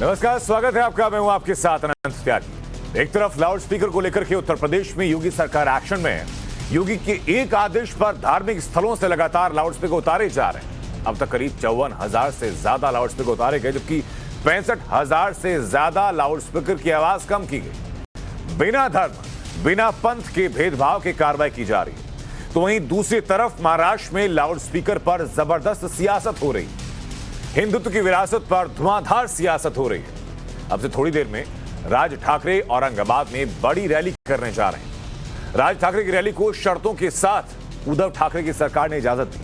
नमस्कार, स्वागत है आपका। मैं हूं आपके साथ अनंत त्यागी। एक तरफ लाउड स्पीकर को लेकर के उत्तर प्रदेश में योगी सरकार एक्शन में है। योगी के एक आदेश पर धार्मिक स्थलों से लगातार लाउड स्पीकर उतारे जा रहे हैं। अब तक करीब 54,000 से ज्यादा लाउड स्पीकर उतारे गए, जबकि 65,000 से ज्यादा लाउड स्पीकर की आवाज कम की गई। बिना धर्म बिना पंथ के भेदभाव की कार्रवाई की जा रही है। तो वहीं दूसरी तरफ महाराष्ट्र में लाउड स्पीकर पर जबरदस्त सियासत हो रही है। हिंदुत्व की विरासत पर धुआंधार सियासत हो रही है। अब से थोड़ी देर में राज ठाकरे औरंगाबाद में बड़ी रैली करने जा रहे हैं। राज ठाकरे की रैली को शर्तों के साथ उद्धव ठाकरे की सरकार ने इजाजत दी।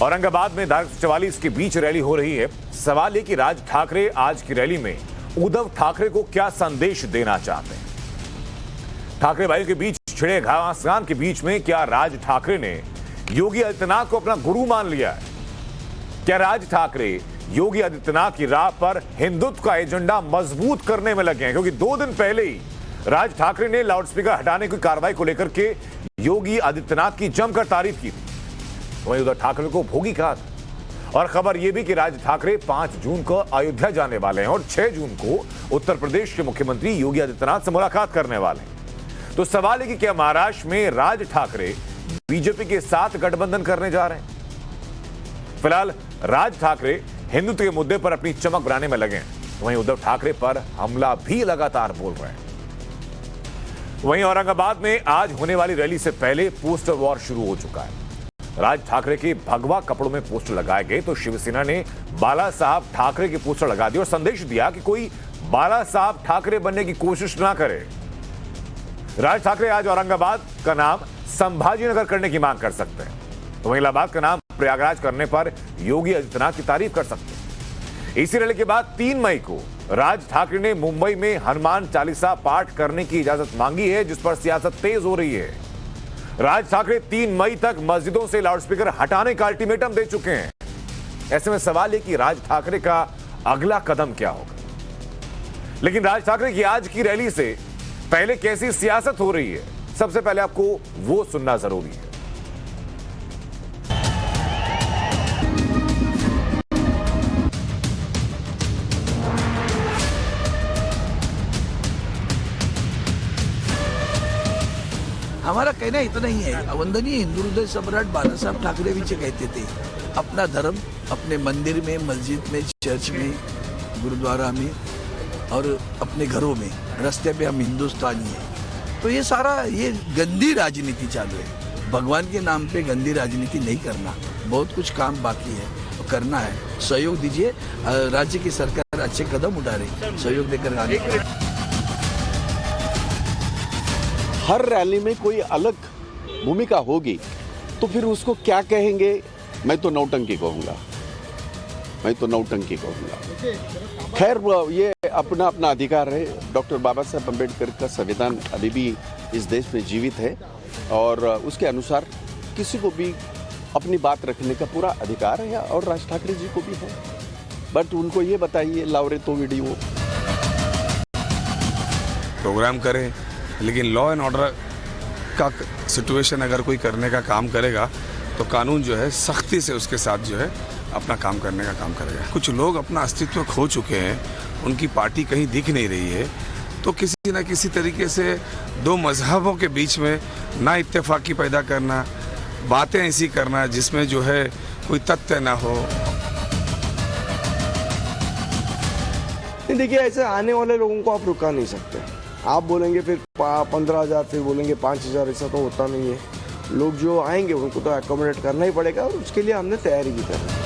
औरंगाबाद में धारा 144 के बीच रैली हो रही है। सवाल यह कि राज ठाकरे आज की रैली में उद्धव ठाकरे को क्या संदेश देना चाहते हैं। ठाकरे भाइयों के बीच छिड़े घमासान के बीच में क्या राज ठाकरे ने योगी आदित्यनाथ को अपना गुरु मान लिया है? क्या राज ठाकरे योगी आदित्यनाथ की राह पर हिंदुत्व का एजेंडा मजबूत करने में लगे हैं? क्योंकि 2 दिन पहले ही राज ठाकरे ने लाउडस्पीकर हटाने की कार्रवाई को लेकर के योगी आदित्यनाथ की जमकर तारीफ की। वहीं उद्धव ठाकरे को भोगी कहा था। और खबर यह भी कि राज ठाकरे 5 जून को अयोध्या जाने वाले हैं और 6 जून को उत्तर प्रदेश के मुख्यमंत्री योगी आदित्यनाथ से मुलाकात करने वाले हैं। तो सवाल है कि क्या महाराष्ट्र में राज ठाकरे बीजेपी के साथ गठबंधन करने जा रहे हैं? फिलहाल राज ठाकरे हिंदुत्व के मुद्दे पर अपनी चमक बनाने में लगे हैं। वहीं उद्धव ठाकरे पर हमला भी लगातार बोल रहे हैं। वहीं औरंगाबाद में आज होने वाली रैली से पहले पोस्टर वॉर शुरू हो चुका है। राज ठाकरे के भगवा कपड़ों में पोस्टर लगाए गए तो शिवसेना ने बाला साहब ठाकरे के पोस्टर लगा दिए और संदेश दिया कि कोई बाला साहब ठाकरे बनने की कोशिश ना करे। राज ठाकरे आज औरंगाबाद का नाम संभाजीनगर करने की मांग कर सकते हैं। तो वहीं इलाहाबाद का नाम प्रयागराज करने पर योगी आदित्यनाथ की तारीफ कर सकते हैं। इसी रैली के बाद 3 मई को राज ठाकरे ने मुंबई में हनुमान चालीसा पाठ करने की इजाजत मांगी है, जिस पर सियासत तेज हो रही है। राज ठाकरे 3 मई तक मस्जिदों से लाउडस्पीकर हटाने का अल्टीमेटम दे चुके हैं। ऐसे में सवाल है कि राज ठाकरे का अगला कदम क्या होगा। लेकिन राज ठाकरे की आज की रैली से पहले कैसी सियासत हो रही है, सबसे पहले आपको वो सुनना जरूरी है। हमारा कहना इतना ही है, वंदनीय हिंदू हृदय सम्राट बाला साहब ठाकरे भी कहते थे, अपना धर्म अपने मंदिर में, मस्जिद में, चर्च में, गुरुद्वारा में और अपने घरों में, रास्ते पे हम हिंदुस्तानी हैं। तो ये सारा ये गंदी राजनीति चालू है। भगवान के नाम पे गंदी राजनीति नहीं करना, बहुत कुछ काम बाकी है तो करना है। सहयोग दीजिए, राज्य की सरकार अच्छे कदम उठा रही, सहयोग देकर आगे। हर रैली में कोई अलग भूमिका होगी तो फिर उसको क्या कहेंगे? मैं तो नौटंकी कहूँगा, मैं तो नौटंकी कहूँगा। खैर, ये अपना अपना अधिकार है। डॉक्टर बाबा साहब अम्बेडकर का संविधान अभी भी इस देश में जीवित है और उसके अनुसार किसी को भी अपनी बात रखने का पूरा अधिकार है और राज ठाकरे जी को भी है। बट उनको ये बताइए, लावरे तो वीडियो प्रोग्राम करें, लेकिन लॉ एंड ऑर्डर का सिचुएशन अगर कोई करने का काम करेगा तो कानून जो है सख्ती से उसके साथ जो है अपना काम करने का काम करेगा। कुछ लोग अपना अस्तित्व खो चुके हैं, उनकी पार्टी कहीं दिख नहीं रही है, तो किसी न किसी तरीके से 2 मजहबों के बीच में ना इत्तेफाकी पैदा करना, बातें ऐसी करना जिसमें जो है कोई तथ्य ना हो। देखिए, ऐसे आने वाले लोगों को आप रुका नहीं सकते। आप बोलेंगे फिर 15,000, फिर बोलेंगे 5,000, ऐसा तो होता नहीं है। लोग जो आएंगे उनको तो एकोमोडेट करना ही पड़ेगा और उसके लिए हमने तैयारी भी करनी है।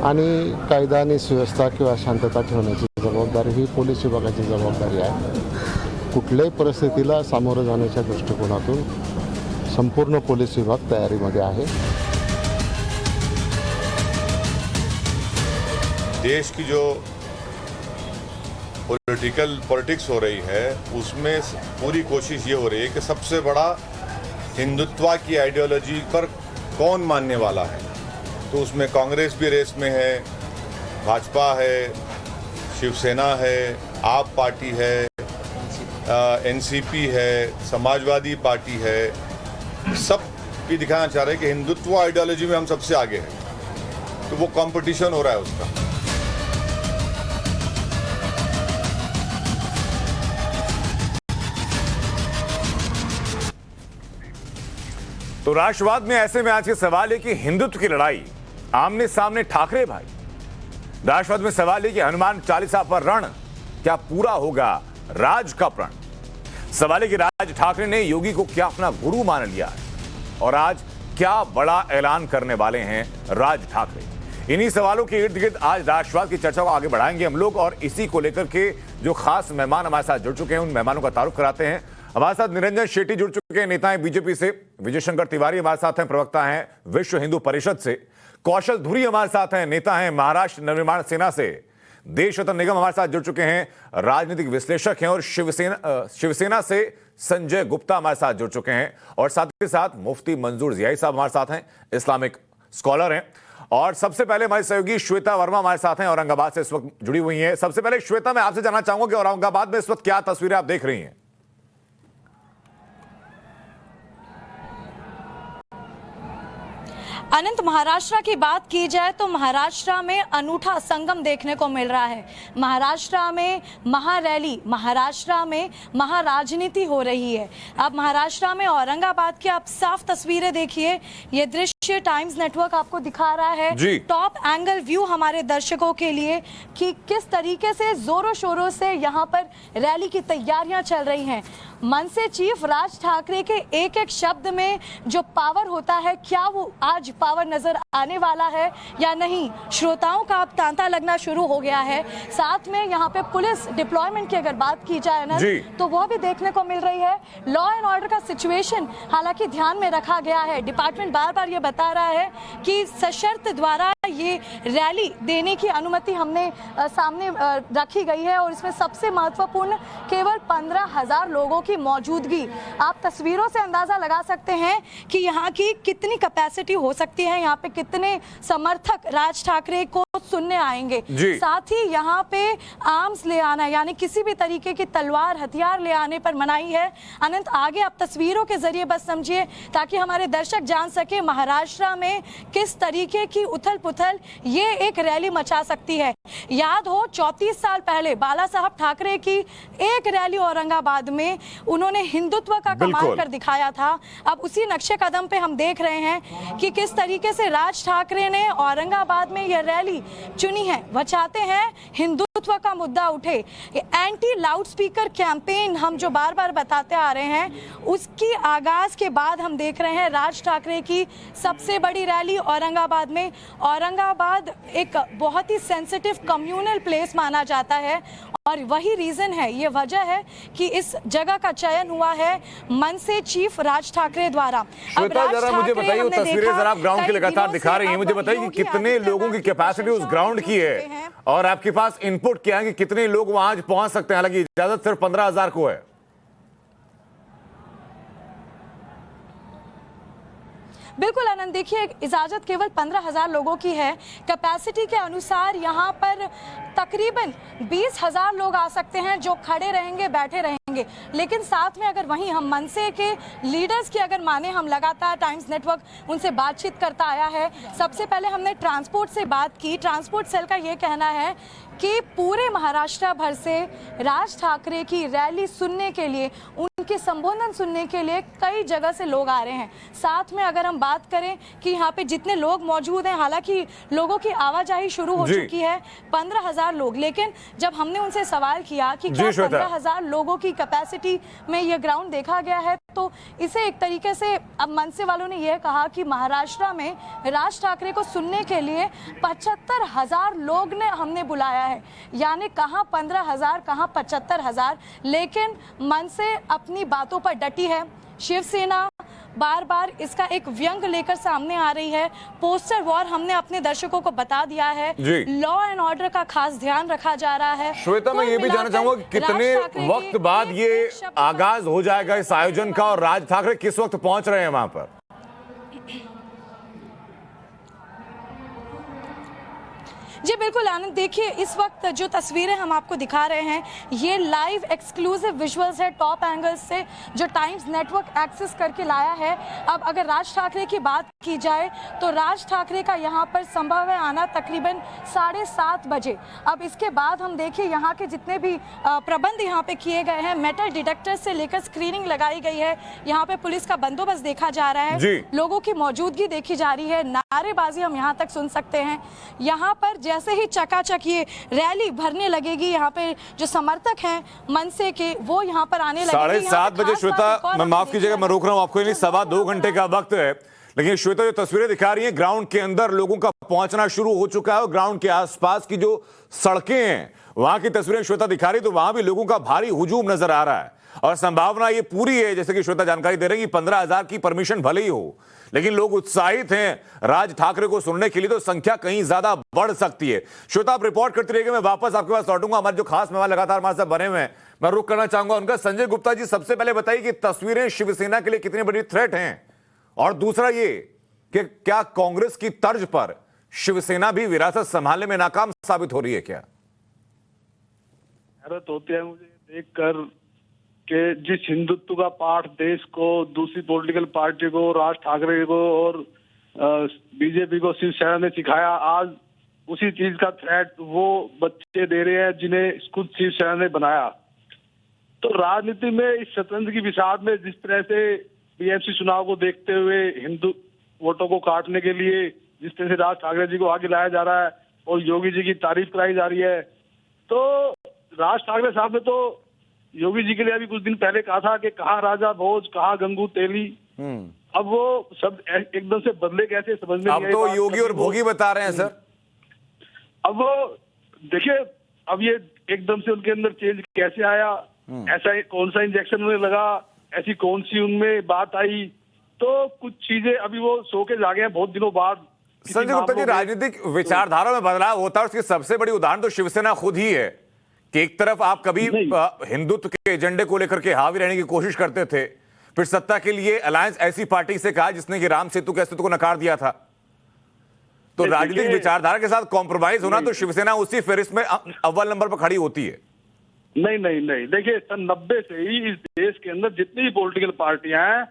आणि कायदा आणि सुव्यवस्था किंवा शांतता ठेवण्याची जबाबदारी ही पोलीस विभागाची जबाबदारी आहे। कुठल्याही परिस्थितीला सामोरं जाण्याच्या दृष्टिकोनातून संपूर्ण पोलीस विभाग तयारीमध्ये आहे। देश की जो पॉलिटिक्स हो रही है उसमें पूरी कोशिश ये हो रही है कि सबसे बड़ा हिंदुत्व की आइडियोलॉजी पर कौन मानने वाला है। तो उसमें कांग्रेस भी रेस में है, भाजपा है, शिवसेना है, आप पार्टी है, एनसीपी है, समाजवादी पार्टी है। सब भी दिखाना चाह रहे हैं कि हिंदुत्व आइडियोलॉजी में हम सबसे आगे हैं, तो वो कंपटीशन हो रहा है उसका। तो राष्ट्रवाद में ऐसे में आज के सवाल है कि हिंदुत्व की लड़ाई आमने सामने ठाकरे भाई। राष्ट्रवाद में सवाल है कि हनुमान चालीसा पर रण क्या पूरा होगा राज का प्रण। सवाल है कि राज ठाकरे ने योगी को क्या अपना गुरु मान लिया है और आज क्या बड़ा ऐलान करने वाले हैं राज ठाकरे। इन्हीं सवालों के इर्द गिर्द आज राष्ट्रवाद की चर्चा को आगे बढ़ाएंगे हम लोग और इसी को लेकर के जो खास मेहमान हमारे साथ जुड़ चुके हैं उन मेहमानों का तारुफ कराते हैं। हमारे साथ निरंजन शेट्टी जुड़ चुके हैं, नेता हैं बीजेपी से। विजय शंकर तिवारी हमारे साथ हैं, प्रवक्ता हैं विश्व हिंदू परिषद से। कौशल धुरी हमारे साथ हैं, नेता हैं महाराष्ट्र नवनिर्माण सेना से। देश रत्न निगम हमारे साथ जुड़ चुके हैं, राजनीतिक विश्लेषक हैं। और शिवसेना से संजय गुप्ता हमारे साथ जुड़ चुके हैं। और साथ ही साथ मुफ्ती मंजूर जियाई साहब हमारे साथ हैं, इस्लामिक स्कॉलर हैं। और सबसे पहले हमारी सहयोगी श्वेता वर्मा हमारे साथ हैं, औरंगाबाद से इस वक्त जुड़ी हुई हैं। सबसे पहले श्वेता, मैं आपसे जानना चाहूंगा कि औरंगाबाद में इस वक्त क्या तस्वीरें आप देख रही हैं? अनंत, महाराष्ट्र की बात की जाए तो महाराष्ट्र में अनूठा संगम देखने को मिल रहा है। महाराष्ट्र में महारैली, महाराष्ट्र में महाराजनीति हो रही है। अब महाराष्ट्र में औरंगाबाद की आप साफ तस्वीरें देखिए, ये दृश्य टाइम्स नेटवर्क आपको दिखा रहा है। टॉप एंगल व्यू हमारे दर्शकों के लिए कि किस तरीके से जोरों शोरों से यहाँ पर रैली की तैयारियां चल रही हैं। मनसे चीफ राज ठाकरे के एक एक शब्द में जो पावर होता है, क्या वो आज पावर नजर आने वाला है या नहीं, श्रोताओं का अब तांता लगना शुरू हो गया है। साथ में यहाँ पे पुलिस डिप्लॉयमेंट की अगर बात की जाए ना, तो वो भी देखने को मिल रही है। लॉ एंड ऑर्डर का सिचुएशन हालांकि ध्यान में रखा गया है। डिपार्टमेंट बार बार ये बता रहा है कि सशर्त द्वारा ये रैली देने की अनुमति हमने सामने रखी गई है और इसमें सबसे महत्वपूर्ण केवल 15,000 लोगों की मौजूदगी। आप तस्वीरों से अंदाजा लगा सकते हैं कि यहाँ की कितनी कैपेसिटी हो सकती है, यहाँ पे कितने समर्थक राज ठाकरे को सुनने आएंगे। साथ ही यहाँ पे आर्म्स ले आना यानी किसी भी तरीके की तलवार हथियार ले आने पर मनाही है। अनंत, आगे आप तस्वीरों के जरिए बस समझिए ताकि हमारे दर्शक जान सके महाराष्ट्र में किस तरीके की उथल पुथल ये एक रैली मचा सकती है। याद हो 34 साल पहले बाला साहब ठाकरे की एक रैली औरंगाबाद में उन्होंने हिंदुत्व का कमाल कर दिखाया था। अब उसी नक्शे कदम पे हम देख रहे हैं कि किस तरीके से राज ठाकरे ने औरंगाबाद में यह रैली चुनी है। वह चाहते हैं हिंदुत्व का मुद्दा उठे। एंटी लाउड स्पीकर कैंपेन हम जो बार बार बताते आ रहे हैं, उसकी आगाज के बाद हम देख रहे हैं राज ठाकरे की सबसे बड़ी रैली औरंगाबाद में। औरंगाबाद एक बहुत ही सेंसिटिव कम्युनल प्लेस माना जाता है और वही रीजन है, ये वजह है कि इस जगह का चयन हुआ है मनसे चीफ राज ठाकरे द्वारा। श्वेता, जरा मुझे बताइए, वो तस्वीरें जरा आप ग्राउंड की लगातार दिखा रही हैं, मुझे बताइए कि कितने लोगों की कैपेसिटी उस ग्राउंड की है और आपके पास इनपुट क्या है कि कितने लोग वहां आज पहुंच सकते हैं? हालांकि इजाजत सिर्फ 15,000 को है। बिल्कुल आनंद, देखिए इजाजत केवल 15,000 लोगों की है। कैपेसिटी के अनुसार यहाँ पर तकरीबन 20,000 लोग आ सकते हैं जो खड़े रहेंगे, बैठे रहेंगे। लेकिन साथ में अगर वहीं हम मनसे के लीडर्स की अगर माने, हम लगातार टाइम्स नेटवर्क उनसे बातचीत करता आया है। सबसे पहले हमने ट्रांसपोर्ट से बात की। ट्रांसपोर्ट सेल का ये कहना है कि पूरे महाराष्ट्र भर से राज ठाकरे की रैली सुनने के लिए, उनके संबोधन सुनने के लिए कई जगह से लोग आ रहे हैं। साथ में अगर हम बात करें कि यहाँ पे जितने लोग मौजूद हैं, हालांकि लोगों की आवाजाही शुरू हो चुकी है, 15,000 लोग। लेकिन जब हमने उनसे सवाल किया कि क्या 15,000 लोगों की कैपेसिटी में ये ग्राउंड देखा गया है, तो इसे एक तरीके से अब मनसे वालों ने यह कहा कि महाराष्ट्र में राज ठाकरे को सुनने के लिए 75,000 लोग ने हमने बुलाया है। यानी कहाँ 15,000 कहाँ 75,000। लेकिन मनसे अपनी बातों पर डटी है। शिवसेना बार बार इसका एक व्यंग लेकर सामने आ रही है। पोस्टर वॉर हमने अपने दर्शकों को बता दिया है। लॉ एंड ऑर्डर का खास ध्यान रखा जा रहा है। श्वेता, मैं ये भी जानना चाहूंगा कि कितने वक्त बाद ये आगाज हो जाएगा इस आयोजन का और राज ठाकरे किस वक्त पहुंच रहे हैं वहां पर? जी बिल्कुल आनंद, देखिए इस वक्त जो तस्वीरें हम आपको दिखा रहे हैं ये लाइव एक्सक्लूसिव विजुअल्स है टॉप एंगल्स से जो टाइम्स नेटवर्क एक्सेस करके लाया है। अब अगर राज ठाकरे की बात की जाए तो राज ठाकरे का यहाँ पर संभव है आना तकरीबन 7:30 बजे। अब इसके बाद हम देखिए यहाँ के जितने भी प्रबंध यहाँ पे किए गए हैं, मेटल डिटेक्टर से लेकर स्क्रीनिंग लगाई गई है, यहाँ पे पुलिस का बंदोबस्त देखा जा रहा है, लोगों की मौजूदगी देखी जा रही है, नारेबाजी हम यहाँ तक सुन सकते हैं। यहाँ पर जैसे ही चकाचक ये रैली भरने लगेगी, यहाँ पे जो समर्थक हैं मनसे के वो यहाँ पर आने लगेंगे। 7:30 बजे श्वेता, मैं माफ कीजिएगा मैं रोक रहा हूँ आपको, नहीं 2.25 घंटे का वक्त है, लेकिन श्वेता जो तस्वीरें दिखा रही हैं ग्राउंड के अंदर लोगों का पहुंचना शुरू हो चुका है और ग्राउंड के आसपास की जो सड़कें हैं वहां की तस्वीरें श्वेता दिखा रही, तो वहां भी लोगों का भारी हुजूम नजर आ रहा है और संभावना ये पूरी है जैसे कि श्वेता जानकारी दे रही है कि 15,000 की परमिशन भले ही हो, लेकिन लोग उत्साहित हैं राज ठाकरे को सुनने के लिए, तो संख्या कहीं ज्यादा बढ़ सकती है। श्वेता आप रिपोर्ट करती रहिएगा, मैं वापस आपके पास लौटूंगा। हमारे जो खास मेहमान लगातार हमारे साथ बने हुए हैं, मैं रुक करना चाहूंगा उनका। संजय गुप्ता जी, सबसे पहले बताइए कि तस्वीरें शिवसेना के लिए कितनी बड़ी थ्रेट हैं, और दूसरा ये कि क्या कांग्रेस की तर्ज पर शिवसेना भी विरासत संभालने में नाकाम साबित हो रही है क्या? हैरत होती है मुझे देखकर कि जिस हिंदुत्व का पाठ देश को, दूसरी पॉलिटिकल पार्टी को, राज ठाकरे को और बीजेपी को शिवसेना ने सिखाया, आज उसी चीज का थ्रेट वो बच्चे दे रहे हैं जिन्हें खुद शिवसेना ने बनाया। तो राजनीति में इस शतरंज की विषाद में जिस तरह से बीएमसी चुनाव को देखते हुए हिंदू वोटों को काटने के लिए जिस तरह से राज ठाकरे जी को आगे लाया जा रहा है और योगी जी की तारीफ कराई जा रही है, तो राज ठाकरे साहब ने तो योगी जी के लिए अभी कुछ दिन पहले कहा था कि कहाँ राजा भोज, कहाँ गंगू तेली। अब वो सब एकदम से बदले कैसे समझ में नहीं। अब तो योगी और भोगी बता रहे हैं सर। अब वो देखिए, अब ये एकदम से उनके अंदर चेंज कैसे आया, ऐसा कौन सा इंजेक्शन उन्हें लगा, ऐसी कौन सी उनमें बात आई, तो कुछ चीजें अभी वो सो के जागे हैं बहुत दिनों बाद। संजय गुप्ता जी, राजनीतिक विचारधारा में बदलाव होता है, उसकी सबसे बड़ी उदाहरण तो शिवसेना खुद ही है कि एक तरफ आप कभी हिंदुत्व के एजेंडे को लेकर के हावी रहने की कोशिश करते थे, फिर सत्ता के लिए अलायंस ऐसी पार्टी से कहा जिसने कि राम सेतु के अस्तित्व को नकार दिया था। तो राजनीतिक विचारधारा के साथ कॉम्प्रोमाइज होना, तो शिवसेना उसी फहरिस्त में अव्वल नंबर पर खड़ी होती है। नहीं नहीं नहीं, देखिए सन 90 से ही इस देश के अंदर जितनी भी पॉलिटिकल पार्टियां हैं,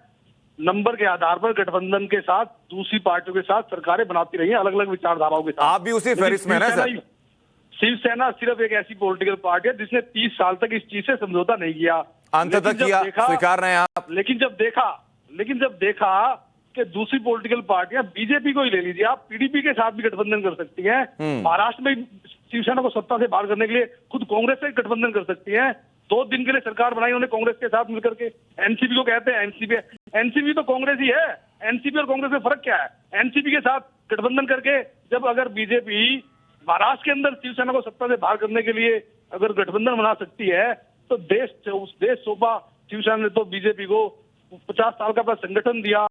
नंबर के आधार पर गठबंधन के साथ दूसरी पार्टियों के साथ सरकारें बनाती रही हैं, अलग अलग विचारधाराओं के साथ। आप भी उसी फहरिस्त में ना सर? शिवसेना सिर्फ एक ऐसी पॉलिटिकल पार्टी है जिसने 30 साल तक इस चीज से समझौता नहीं किया, अंततः किया, स्वीकार रहे हैं आप। लेकिन जब देखा कि दूसरी पॉलिटिकल पार्टियां, बीजेपी को ही ले लीजिए आप, पीडीपी के साथ भी गठबंधन कर सकती हैं। महाराष्ट्र में शिवसेना को सत्ता से बाहर करने के लिए खुद कांग्रेस से गठबंधन कर सकती है। 2 दिन के लिए सरकार बनाई उन्होंने कांग्रेस के साथ मिलकर के। एनसीपी को कहते हैं एनसीपी तो कांग्रेस ही है। एनसीपी और कांग्रेस में फर्क क्या है? एनसीपी के साथ गठबंधन करके जब अगर बीजेपी महाराष्ट्र के अंदर शिवसेना को सत्ता से बाहर करने के लिए अगर गठबंधन बना सकती है, तो देश सौंपा शिवसेना ने तो बीजेपी को 50 साल का अपना संगठन दिया,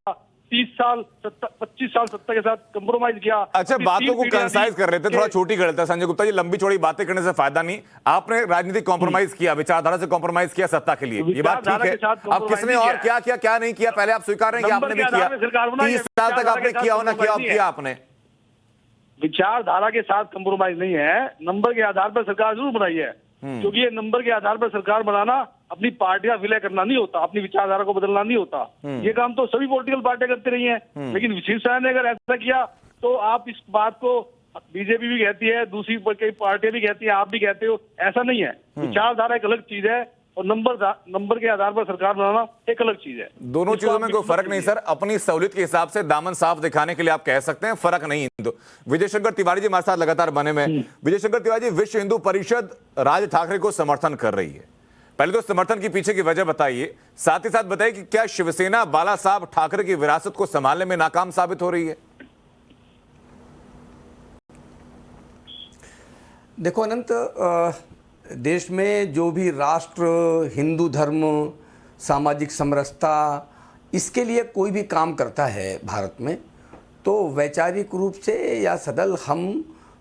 25 साल सत्ता के साथ कंप्रोमाइज किया। अच्छा, बातों को कंसाइज कर रहे थे, थोड़ा छोटी कर लेते हैं संजय गुप्ता जी, लंबी चौड़ी बातें करने से फायदा नहीं। आपने राजनीतिक कॉम्प्रोमाइज किया, विचारधारा से कॉम्प्रोमाइज किया सत्ता के लिए, ये बात ठीक है। अब किसने और क्या किया क्या नहीं किया, पहले आप स्वीकार रहे हैं कि आपने भी किया, 30 साल तक आपने किया होना किया आपने। विचारधारा के साथ कंप्रोमाइज नहीं है, नंबर के आधार पर सरकार जरूर बनाई है, क्योंकि ये नंबर के आधार पर सरकार बनाना अपनी पार्टियां विलय करना नहीं होता, अपनी विचारधारा को बदलना नहीं होता। ये काम तो सभी पॉलिटिकल पार्टियां करती रही हैं, लेकिन शिवसेना ने अगर ऐसा किया तो आप इस बात को, बीजेपी भी कहती है, दूसरी कई पार्टियां भी कहती है, आप भी कहते हो, ऐसा नहीं है। विचारधारा एक अलग चीज है और नंबर के आधार पर सरकार बनाना एक अलग चीज है। दोनों चीजों में कोई फर्क नहीं सर, अपनी सहूलियत के हिसाब से दामन साफ दिखाने के लिए आप कह सकते हैं, फर्क नहीं। हिंदू विजय शंकर तिवारी जी हमारे साथ लगातार बने में। विजय शंकर तिवारी जी, विश्व हिंदू परिषद राज ठाकरे को समर्थन कर रही है, पहले तो समर्थन के पीछे की वजह बताइए, साथ ही साथ बताइए कि क्या शिवसेना बाला साहब ठाकरे की विरासत को संभालने में नाकाम साबित हो रही है? देखो अनंत, देश में जो भी राष्ट्र, हिंदू धर्म, सामाजिक समरसता, इसके लिए कोई भी काम करता है भारत में, तो वैचारिक रूप से या सदल हम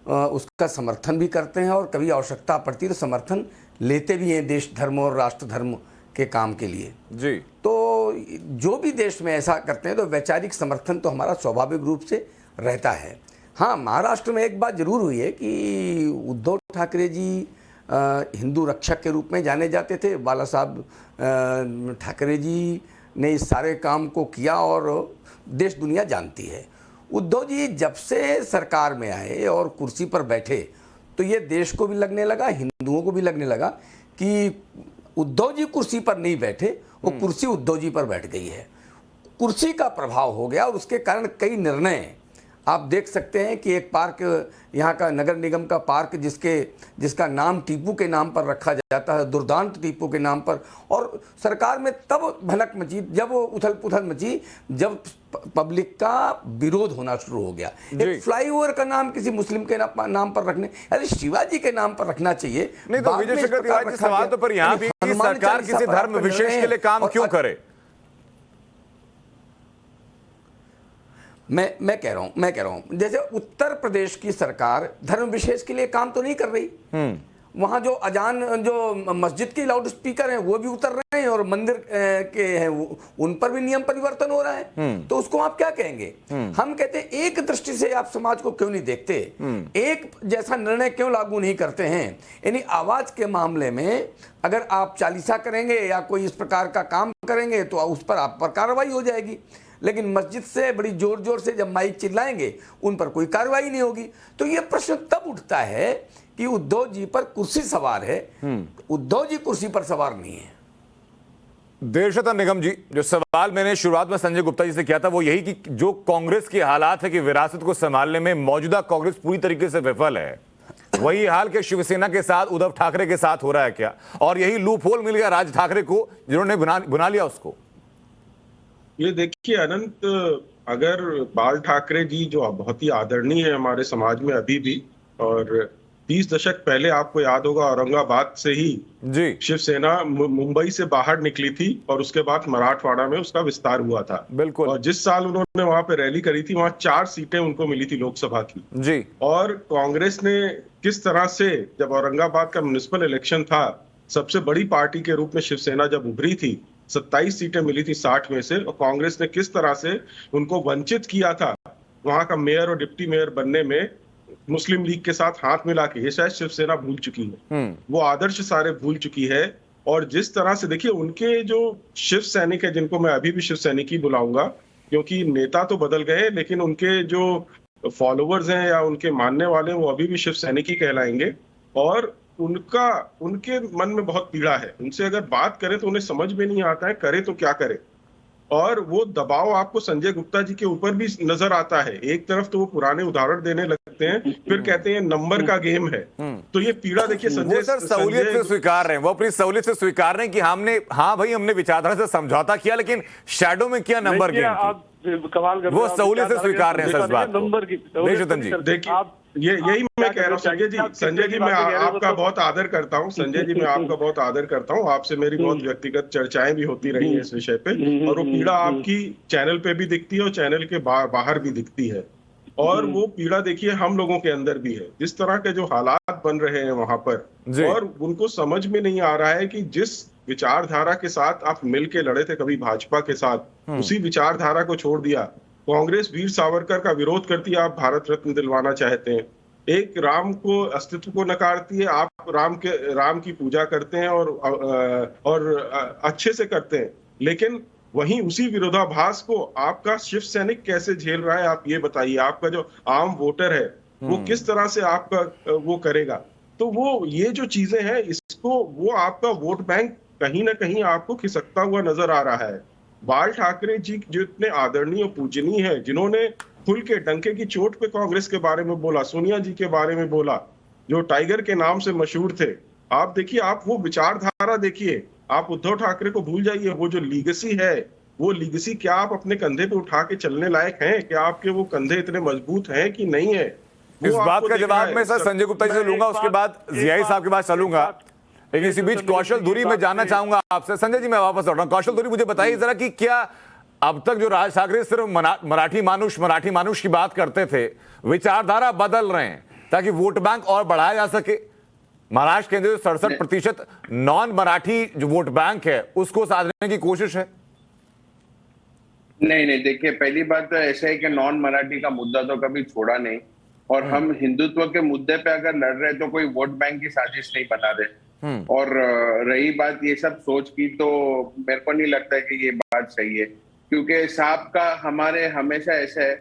उसका समर्थन भी करते हैं और कभी आवश्यकता पड़ती है तो समर्थन लेते भी हैं देश धर्म और राष्ट्र धर्म के काम के लिए जी। तो जो भी देश में ऐसा करते हैं तो वैचारिक समर्थन तो हमारा स्वाभाविक रूप से रहता है। हाँ, महाराष्ट्र में एक बात जरूर हुई है कि उद्धव ठाकरे जी हिंदू रक्षक के रूप में जाने जाते थे। बाला साहब ठाकरे जी ने इस सारे काम को किया और देश दुनिया जानती है। उद्धव जी जब से सरकार में आए और कुर्सी पर बैठे तो ये देश को भी लगने लगा, हिंदुओं को भी लगने लगा कि उद्धव जी कुर्सी पर नहीं बैठे, वो कुर्सी उद्धव जी पर बैठ गई है। कुर्सी का प्रभाव हो गया और उसके कारण कई निर्णय आप देख सकते हैं कि एक पार्क, यहाँ का नगर निगम का पार्क जिसका नाम टीपू के नाम पर रखा जाता है, दुर्दांत टीपू के नाम पर, और सरकार में तब भनक मची, जब उथल पुथल मची, जब पब्लिक का विरोध होना शुरू हो गया। एक फ्लाईओवर का नाम किसी मुस्लिम के नाम पर रखने, अरे शिवाजी के नाम पर रखना चाहिए। नहीं तो विजय शेखर तिवारी जी, सवाल तो पर यहाँ भी कि सरकार किसी धर्म विशेष के लिए काम क्यों करे? मैं कह रहा हूं जैसे उत्तर प्रदेश की सरकार धर्म विशेष के लिए काम तो नहीं कर रही। वहां जो अजान, जो मस्जिद के लाउड स्पीकर हैं वो भी उतर रहे हैं और मंदिर के हैं उन पर भी नियम परिवर्तन हो रहा है। तो उसको आप क्या कहेंगे? हम कहते हैं एक दृष्टि से आप समाज को क्यों नहीं देखते, एक जैसा निर्णय क्यों लागू नहीं करते हैं? यानी आवाज के मामले में अगर आप चालीसा करेंगे या कोई इस प्रकार का काम करेंगे तो उस पर आप पर कार्रवाई हो जाएगी, लेकिन मस्जिद से बड़ी जोर जोर से जब माइक चिल्लाएंगे उन पर कोई कार्रवाई नहीं होगी। तो ये प्रश्न तब उठता है कि उद्धव जी पर कुर्सी सवार है, उद्धव जी कुर्सी पर सवार नहीं है। देशरतन निगम जी, जो सवाल मैंने शुरुआत में संजय गुप्ता जी से किया था वो यही कि जो कांग्रेस की हालात है कि विरासत को संभालने में मौजूदा कांग्रेस पूरी तरीके से विफल है, वही हाल के शिवसेना के साथ उद्धव ठाकरे के साथ हो रहा है क्या? और यही लूप होल मिल गया राज ठाकरे को जिन्होंने बुना लिया उसको। ये देखिए अनंत, अगर बाल ठाकरे जी जो बहुत ही आदरणीय है हमारे समाज में अभी भी, और 30 दशक पहले आपको याद होगा औरंगाबाद से ही जी शिवसेना मुंबई से बाहर निकली थी और उसके बाद मराठवाड़ा में उसका विस्तार हुआ था। बिल्कुल। और जिस साल उन्होंने वहां पे रैली करी थी वहां 4 सीटें उनको मिली थी लोकसभा की जी। और कांग्रेस ने किस तरह से, जब औरंगाबाद का म्युनिसिपल इलेक्शन था, सबसे बड़ी पार्टी के रूप में शिवसेना जब उभरी थी, 27 सीटें मिली थी 60 में से, और कांग्रेस ने किस तरह से उनको वंचित किया था वहां का मेयर और डिप्टी मेयर बनने में मुस्लिम लीग के साथ हाथ मिला के। ये शायद शिवसेना भूल चुकी है, वो आदर्श सारे भूल चुकी है। और जिस तरह से देखिए उनके जो शिव सैनिक है, जिनको मैं अभी भी शिव सैनिक ही बुलाऊंगा क्योंकि नेता तो बदल गए, लेकिन उनके जो फॉलोअर्स हैं या उनके मानने वाले वो अभी भी शिव सैनिक ही कहलाएंगे। और उनके मन में बहुत पीड़ा है। उनसे अगर बात करें तो उन्हें समझ में नहीं आता है करे तो क्या करे। और वो दबाव आपको संजय गुप्ता जी के ऊपर भी नजर आता है। एक तरफ तो वो पुराने उदाहरण देने लगते हैं, फिर कहते हैं नंबर का गेम है। तो ये पीड़ा देखिए संजय सर सहूलियत से स्वीकार रहे हैं, वो अपनी सहूलियत से स्वीकार रहे हैं कि हमने विचारधारा से समझौता किया, लेकिन शैडो में किया नंबर गेम। कमाल कर वो सहूलियत से स्वीकार रहे हैं सर बात नंबर की। देखिए यही मैं कह रहा हूँ संजय जी मैं आपका बहुत आदर करता हूँ। संजय जी मैं आपका बहुत आदर करता हूँ। आपसे मेरी बहुत व्यक्तिगत चर्चाएं भी होती रही हैं इस विषय पे, और वो पीड़ा आपकी चैनल पे भी दिखती है और चैनल के बाहर भी दिखती है। और वो पीड़ा देखिए हम लोगों के अंदर भी है, जिस तरह के जो हालात बन रहे हैं वहां पर, और उनको समझ में नहीं आ रहा है कि जिस विचारधारा के साथ आप मिल के लड़े थे कभी भाजपा के साथ, उसी विचारधारा को छोड़ दिया। कांग्रेस वीर सावरकर का विरोध करती है, आप भारत रत्न दिलवाना चाहते हैं। एक राम को अस्तित्व को नकारती है, आप राम की पूजा करते हैं और अच्छे से करते हैं। लेकिन वहीं उसी विरोधाभास को आपका शिव सैनिक कैसे झेल रहा है, आप ये बताइए। आपका जो आम वोटर है वो किस तरह से आपका वो करेगा। तो वो ये जो चीजें हैं, इसको वो आपका वोट बैंक कहीं ना कहीं आपको खिसकता हुआ नजर आ रहा है। बाल ठाकरे जी जो इतने आदरणीय और पूजनीय है, जिन्होंने खुल के डंके की चोट पे कांग्रेस के बारे में बोला, सोनिया जी के बारे में बोला, जो टाइगर के नाम से मशहूर थे, आप देखिए, आप वो विचारधारा देखिए। आप उद्धव ठाकरे को भूल जाइए। वो जो लीगेसी है, वो लीगेसी क्या आप अपने कंधे पे उठा के चलने लायक हैं? क्या आपके वो कंधे इतने मजबूत हैं कि नहीं है? इस बात का जवाब मैं सर संजय गुप्ता जी से लूंगा, उसके बाद जियाई साहब के पास चलूंगा। लेकिन इसी बीच कौशल धुरी में जानना चाहूंगा आपसे। संजय जी मैं वापस लौट रहा हूं। कौशल धुरी, मुझे बताइए जरा कि क्या अब तक जो राज ठाकरे सिर्फ मराठी मानुष की बात करते थे, विचारधारा बदल रहे हैं ताकि वोट बैंक और बढ़ाया जा सके? महाराष्ट्र के अंदर 67% नॉन मराठी जो वोट बैंक है उसको साधने की कोशिश है? नहीं, देखिए पहली बात तो ऐसा है कि नॉन मराठी का मुद्दा तो कभी छोड़ा नहीं। और हम हिंदुत्व के मुद्दे पे अगर लड़ रहे तो कोई वोट बैंक की साजिश नहीं बना रहे। और रही बात ये सब सोच की, तो मेरे को नहीं लगता है कि ये बात सही है, क्योंकि साहब का हमारे हमेशा ऐसा है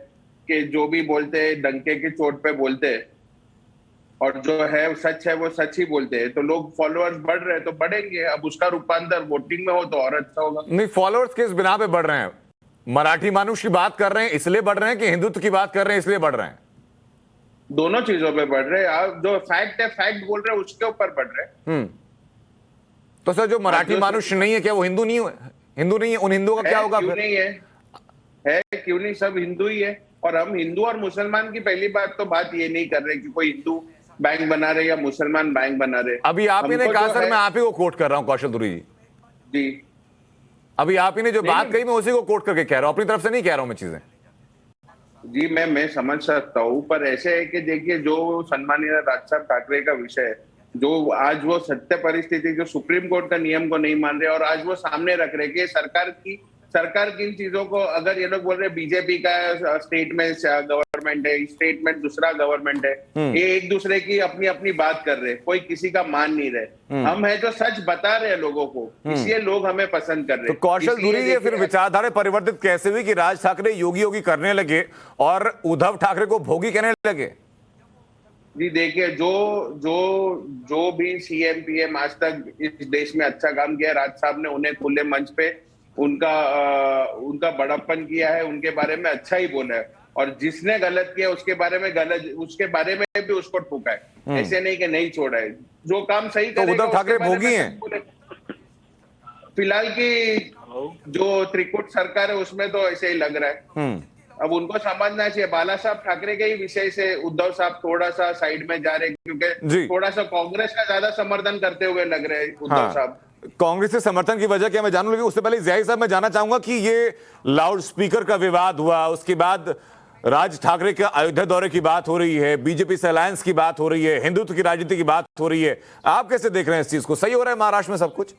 कि जो भी बोलते हैं डंके की चोट पे बोलते हैं, और जो है सच है वो सच ही बोलते हैं। तो लोग फॉलोअर्स बढ़ रहे हैं तो बढ़ेंगे, अब उसका रूपांतर वोटिंग में हो तो और अच्छा होगा। नहीं, फॉलोअर्स किस बिना पे बढ़ रहे हैं? मराठी मानुष की बात कर रहे हैं इसलिए बढ़ रहे हैं कि हिंदुत्व की बात कर रहे हैं इसलिए बढ़ रहे हैं? दोनों चीजों पे बढ़ रहे हैं। आप जो फैक्ट है, फैक्ट बोल रहे हैं उसके ऊपर बढ़ रहे हैं। तो सर जो मराठी मानुष नहीं है क्या वो हिंदू नहीं है? हिंदू नहीं है, उन हिंदुओं का क्या होगा क्यों फिर? नहीं है क्यों नहीं, सब हिंदू ही है। और हम हिंदू और मुसलमान की पहली बात तो बात ये नहीं कर रहे कि कोई हिंदू बैंक बना रहे या मुसलमान बैंक बना रहे। अभी आप ही ने हमको कहा जो सर, है- मैं आप ही को कोट कर रहा हूं कौशल दुरी जी। जी अभी आप ही ने जो बात कही मैं उसी को कोट करके कह रहा हूं, अपनी तरफ से नहीं कह रहा हूं मैं चीजें। जी मैं समझ सकता हूँ, पर ऐसे है कि देखिए जो सम्मानीय राज साहब ठाकरे का विषय है, जो आज वो सत्य परिस्थिति, जो सुप्रीम कोर्ट का नियम को नहीं मान रहे और आज वो सामने रख रहे कि सरकार की इन चीजों को, अगर ये लोग बोल रहे बीजेपी का स्टेट में गवर्नमेंट है, स्टेट में दूसरा गवर्नमेंट है, ये एक दूसरे की अपनी अपनी बात कर रहे, कोई किसी का मान नहीं रहे। हम है जो सच बता रहे हैं लोगों को, इसलिए लोग हमें पसंद कर रहे तो हैं। कौशल इसलिए दुरी ये फिर देखिए- विचारधारा परिवर्तित कैसे हुई कि राज ठाकरे योगी योगी करने लगे और उद्धव ठाकरे को भोगी कहने लगे? जी देखिए, जो भी सीएम पीएम आज तक इस देश में अच्छा काम किया, राज साहब ने उन्हें खुले मंच पे उनका बड़प्पन किया है, उनके बारे में अच्छा ही बोला है। और जिसने गलत किया उसके बारे में भी उसको ठोका है, ऐसे नहीं कि नहीं छोड़ा है। जो काम सही तो करेगा उद्धव ठाकरे उसके बारे में भोगी हैं? बोले। फिलहाल की जो त्रिकूट सरकार है उसमें तो ऐसे ही लग रहा है। अब उनको समझना चाहिए, बाला साहब ठाकरे के ही विषय से उद्धव साहब थोड़ा सा साइड में जा रहे, क्योंकि थोड़ा सा कांग्रेस का ज्यादा समर्थन करते हुए लग रहे हैं उद्धव साहब। कांग्रेस के समर्थन की वजह क्या मैं जानूं, लेकिन उससे पहले ज़ियाई साहब मैं जानना चाहूंगा कि ये लाउड स्पीकर का विवाद हुआ, उसके बाद राज ठाकरे के अयोध्या दौरे की बात हो रही है, बीजेपी से अलायंस की बात हो रही है, हिंदुत्व की राजनीति की बात हो रही है। आप कैसे देख रहे हैं इस चीज को? सही हो रहा है महाराष्ट्र में सब कुछ?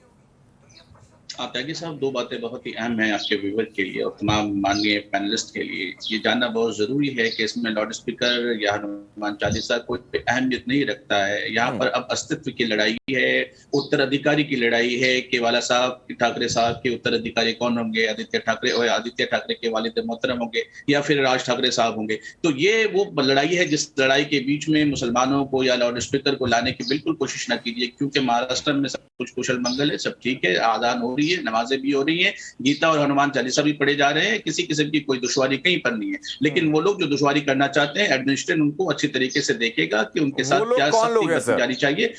त्यागी साहब, दो बातें बहुत ही अहम हैं आपके व्यूवर के लिए और तमाम माननीय पैनलिस्ट के लिए। ये जानना बहुत जरूरी है कि इसमें लाउड स्पीकर या हनुमान चालीसा कोई अहमियत नहीं रखता है। यहाँ पर अब अस्तित्व की लड़ाई है, उत्तराधिकारी की लड़ाई है कि वाला साहब ठाकरे साहब के उत्तराधिकारी कौन होंगे, आदित्य ठाकरे के वालिद मोहतरम होंगे या फिर राज ठाकरे साहब होंगे। तो ये वो लड़ाई है जिस लड़ाई के बीच में मुसलमानों को या लाउड स्पीकर को लाने की बिल्कुल कोशिश न कीजिए, क्योंकि महाराष्ट्र में सब कुछ कुशल मंगल है, सब ठीक है, आदान हो रही है, नमाजें भी हो रही हैं, गीता और हनुमान चालीसा भी पढ़े जा रहे हैं, किसी किस्म की कोई दुश्वारी कहीं पर नहीं है। लेकिन वो लोग जो दुश्वारी करना चाहते हैं, एडमिनिस्ट्रेशन उनको अच्छी तरीके से देखेगा कि उनके साथ क्या सख्ती जानी चाहिए।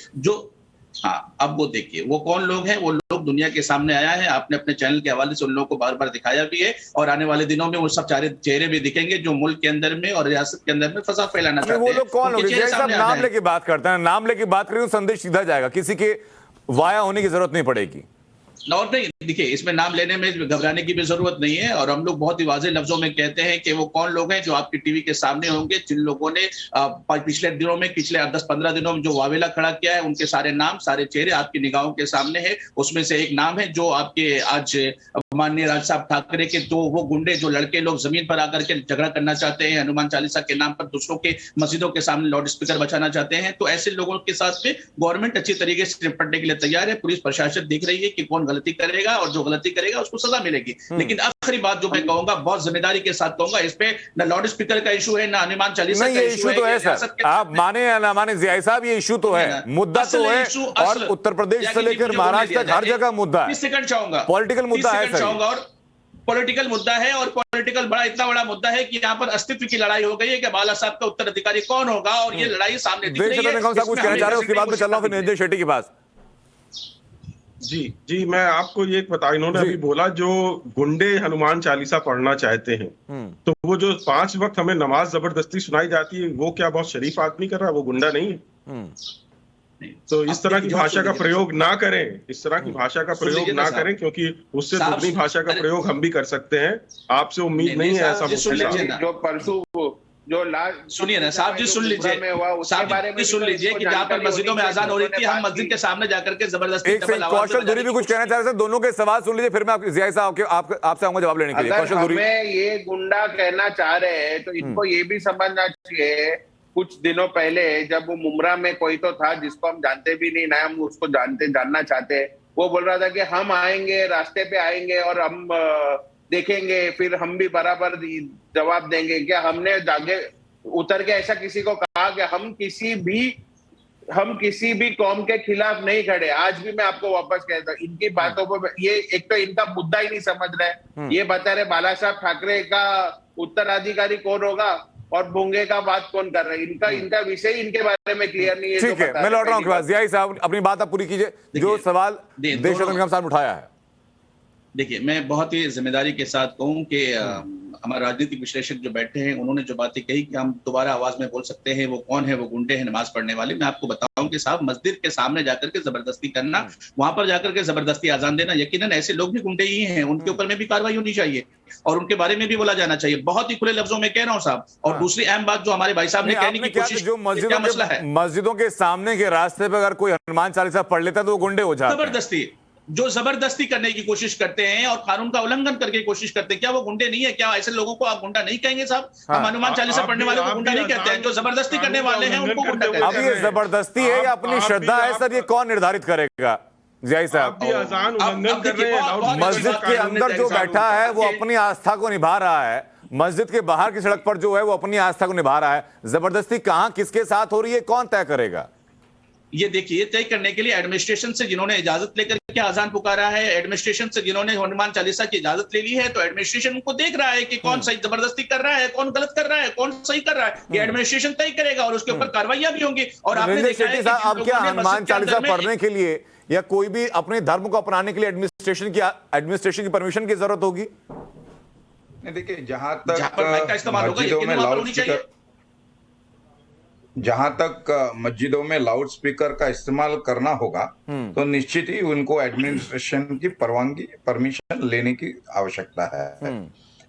हाँ, अब वो देखिए वो कौन लोग हैं। वो लोग दुनिया के सामने आया है, आपने अपने चैनल के हवाले से उन लोगों को बार बार दिखाया भी है, और आने वाले दिनों में वो सब चेहरे भी दिखेंगे जो मुल्क के अंदर में और रियासत के अंदर में फसाद फैलाना चाहते हैं। वो लोग कौन लोग? ज़ियाई साहब नाम लेके बात करते हैं, नाम लेके बात करें तो संदेश सीधा जाएगा, किसी के वाया होने की जरूरत नहीं पड़ेगी। और नहीं, देखिए इसमें नाम लेने में घबराने की भी जरूरत नहीं है, और हम लोग बहुत ही वाज़ेह लफ्जों में कहते हैं कि वो कौन लोग हैं जो आपकी टीवी के सामने होंगे, जिन लोगों ने पिछले 10-15 दिनों में जो वावेला खड़ा किया है, उनके सारे नाम, सारे चेहरे आपकी निगाहों के सामने है। उसमें से एक नाम है जो आपके आज माननीय राज साहब ठाकरे के दो वो गुंडे जो लड़के लोग जमीन पर आकर के झगड़ा करना चाहते हैं, हनुमान चालीसा के नाम पर दूसरों के मस्जिदों के सामने लाउड स्पीकर बचाना चाहते हैं। तो ऐसे लोगों के साथ में गवर्नमेंट अच्छी तरीके से निपटने के लिए तैयार है। पुलिस प्रशासन देख रही है कि कौन गलती करेगा और जो गलती करेगा उसको सजा मिलेगी। लेकिन आखिरी बात जो मैं कहूंगा, बहुत जिम्मेदारी के साथ कहूंगा, इस पे न लाउड स्पीकर का इशू है, न हनुमान चालीसा का इशू है। तो है सर, आप माने या ना माने ज़ियाई साहब, ये इशू तो है, मुद्दा तो है, और उत्तर प्रदेश से लेकर महाराष्ट्र तक हर जगह मुद्दा है, पॉलिटिकल मुद्दा है, पॉलिटिकल मुद्दा है। और पॉलिटिकल इतना बड़ा मुद्दा है कि यहाँ पर अस्तित्व की लड़ाई हो गई है कि बाला साहब का उत्तराधिकारी कौन होगा, और ये लड़ाई सामने दिख रही है। कुछ कहना चाह रहे हैं, उसके बाद में चल रहा हूं फिर निर्देश शेट्टी के पास। जी मैं आपको ये बता, इन्होंने अभी बोला जो गुंडे हनुमान चालीसा पढ़ना चाहते हैं, तो वो जो 5 वक्त हमें नमाज जबरदस्ती सुनाई जाती है, वो क्या बहुत शरीफ आदमी कर रहा है? वो गुंडा नहीं है। तो इस तरह की भाषा का प्रयोग ना करें, इस तरह की भाषा का प्रयोग ना करें, क्योंकि उससे दुगनी भाषा का प्रयोग हम भी कर सकते हैं। आपसे उम्मीद नहीं है ऐसा। जो परसों सुनिए ना साहब जी, सुन लीजिए साहब जी, सुन लीजिए कि जहाँ पर मस्जिदों में अजान हो रही थी, हम मस्जिद के सामने जाकर के जबरदस्ती कौशल दुरी भी कुछ कहना चाह रहे थे। दोनों के सवाल सुन लीजिए, फिर मैं ज़ियाई साहब आपसे आऊंगा जवाब लेने के लिए। अगर हमें ये गुंडा कहना चाह रहे हैं तो इनको ये भी समझना चाहिए कुछ दिनों पहले जब वो मुमरा में कोई तो था जिसको हम जानते भी नहीं, ना हम उसको जानना चाहते, वो बोल रहा था कि हम आएंगे, रास्ते पे आएंगे और हम देखेंगे, फिर हम भी बराबर जवाब देंगे। क्या हमने आगे उतर के ऐसा किसी को कहा कि हम किसी भी कौम के खिलाफ नहीं खड़े? आज भी मैं आपको वापस कहता हूं, इनकी बातों पर ये एक तो इनका मुद्दा ही नहीं समझ रहे। ये बता रहे बाला साहब ठाकरे का उत्तराधिकारी कौन होगा और भोंगे का बात कौन कर रहे हैं। इनका विषय इनके बारे में क्लियर नहीं है। ठीक है, मैं लौट रहा हूं जियाई साहब, अपनी बात आप पूरी कीजिए। जो सवाल देशरत्न साहब उठाया है, देखिए, मैं बहुत ही जिम्मेदारी के साथ कहूं कि हमारे राजनीतिक विश्लेषक जो बैठे हैं उन्होंने जो बातें कही कि हम दोबारा आवाज में बोल सकते हैं, वो कौन है, वो गुंडे हैं, नमाज पढ़ने वाले। मैं आपको बताऊं कि साहब, मस्जिद के सामने जाकर के जबरदस्ती करना, वहां पर जाकर के जबरदस्ती अजान देना, यकीनन ऐसे लोग भी गुंडे ही हैं, उनके ऊपर में भी कार्रवाई होनी चाहिए और उनके बारे में भी बोला जाना चाहिए। बहुत ही खुले लफ्जों में कह रहा हूं साहब। और दूसरी अहम बात जो हमारे भाई साहब ने कहने की कोशिश, जो मस्जिदों के सामने के रास्ते पे अगर कोई हनुमान चालीसा पढ़ लेता है तो वो गुंडे हो जाते हैं। जबरदस्ती जो जबरदस्ती करने की कोशिश करते हैं और कानून का उल्लंघन करके कोशिश करते हैं, क्या वो गुंडे नहीं है? क्या ऐसे लोगों को आप गुंडा नहीं कहेंगे साहब? हम हनुमान चालीसा पढ़ने वाले को गुंडा नहीं कहते हैं, जो जबरदस्ती करने वाले हैं उनको गुंडा कहते हैं। अब ये जबरदस्ती है या अपनी श्रद्धा है सर, ये कौन निर्धारित करेगा? जियाई साहब, मस्जिद के अंदर जो बैठा है वो अपनी आस्था को निभा रहा है, मस्जिद के बाहर की सड़क पर जो है वो अपनी आस्था को निभा रहा है। जबरदस्ती कहां किसके साथ हो रही है, कौन तय करेगा? ये देखिए, तय करने के लिए एडमिनिस्ट्रेशन से जिन्होंने इजाजत लेकर के अजान पुकारा है, एडमिनिस्ट्रेशन से जिन्होंने हनुमान चालीसा की इजाजत ले ली है, तो एडमिनिस्ट्रेशन उनको देख रहा है कि कौन सही जबरदस्ती कर रहा है, कौन गलत कर रहा है, कौन सही कर रहा है। ये एडमिनिस्ट्रेशन तय करेगा और उसके ऊपर कार्रवाइयां भी होंगी। और आपने देखा है कि अब क्या हनुमान चालीसा पढ़ने के लिए या कोई भी अपने धर्म को अपनाने के लिए एडमिनिस्ट्रेशन की परमिशन की जरूरत होगी? देखिए, जहां तक मस्जिदों में लाउड स्पीकर का इस्तेमाल करना होगा तो निश्चित ही उनको एडमिनिस्ट्रेशन की परमिशन लेने की आवश्यकता है।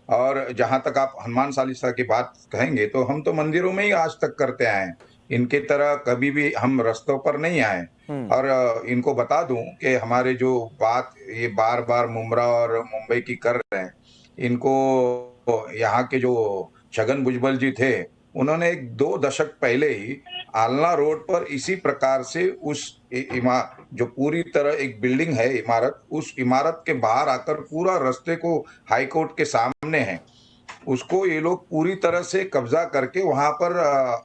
और जहां तक आप हनुमान चालीसा की बात कहेंगे तो हम तो मंदिरों में ही आज तक करते आए हैं, इनके तरह कभी भी हम रास्तों पर नहीं आए। और इनको बता दूं कि हमारे जो बात ये बार बार मुमरा और मुंबई की कर रहे हैं, इनको यहाँ के जो छगन भुजबल जी थे, उन्होंने 2 दशक पहले ही आलना रोड पर इसी प्रकार से उस जो पूरी तरह एक बिल्डिंग है इमारत, उस इमारत के बाहर आकर पूरा रास्ते को हाई कोर्ट के सामने है, उसको ये लोग पूरी तरह से कब्जा करके वहां पर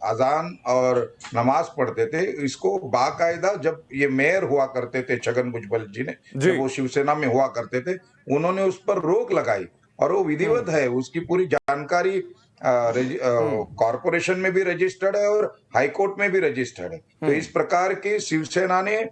अजान और नमाज पढ़ते थे। इसको बाकायदा जब ये मेयर हुआ करते थे छगन भुजबल जी ने, जब वो शिवसेना में हुआ करते थे, उन्होंने उस पर रोक लगाई और वो विधिवत है, उसकी पूरी जानकारी कॉर्पोरेशन में भी रजिस्टर्ड है और हाई कोर्ट में भी रजिस्टर्ड है। तो इस प्रकार के शिवसेना ने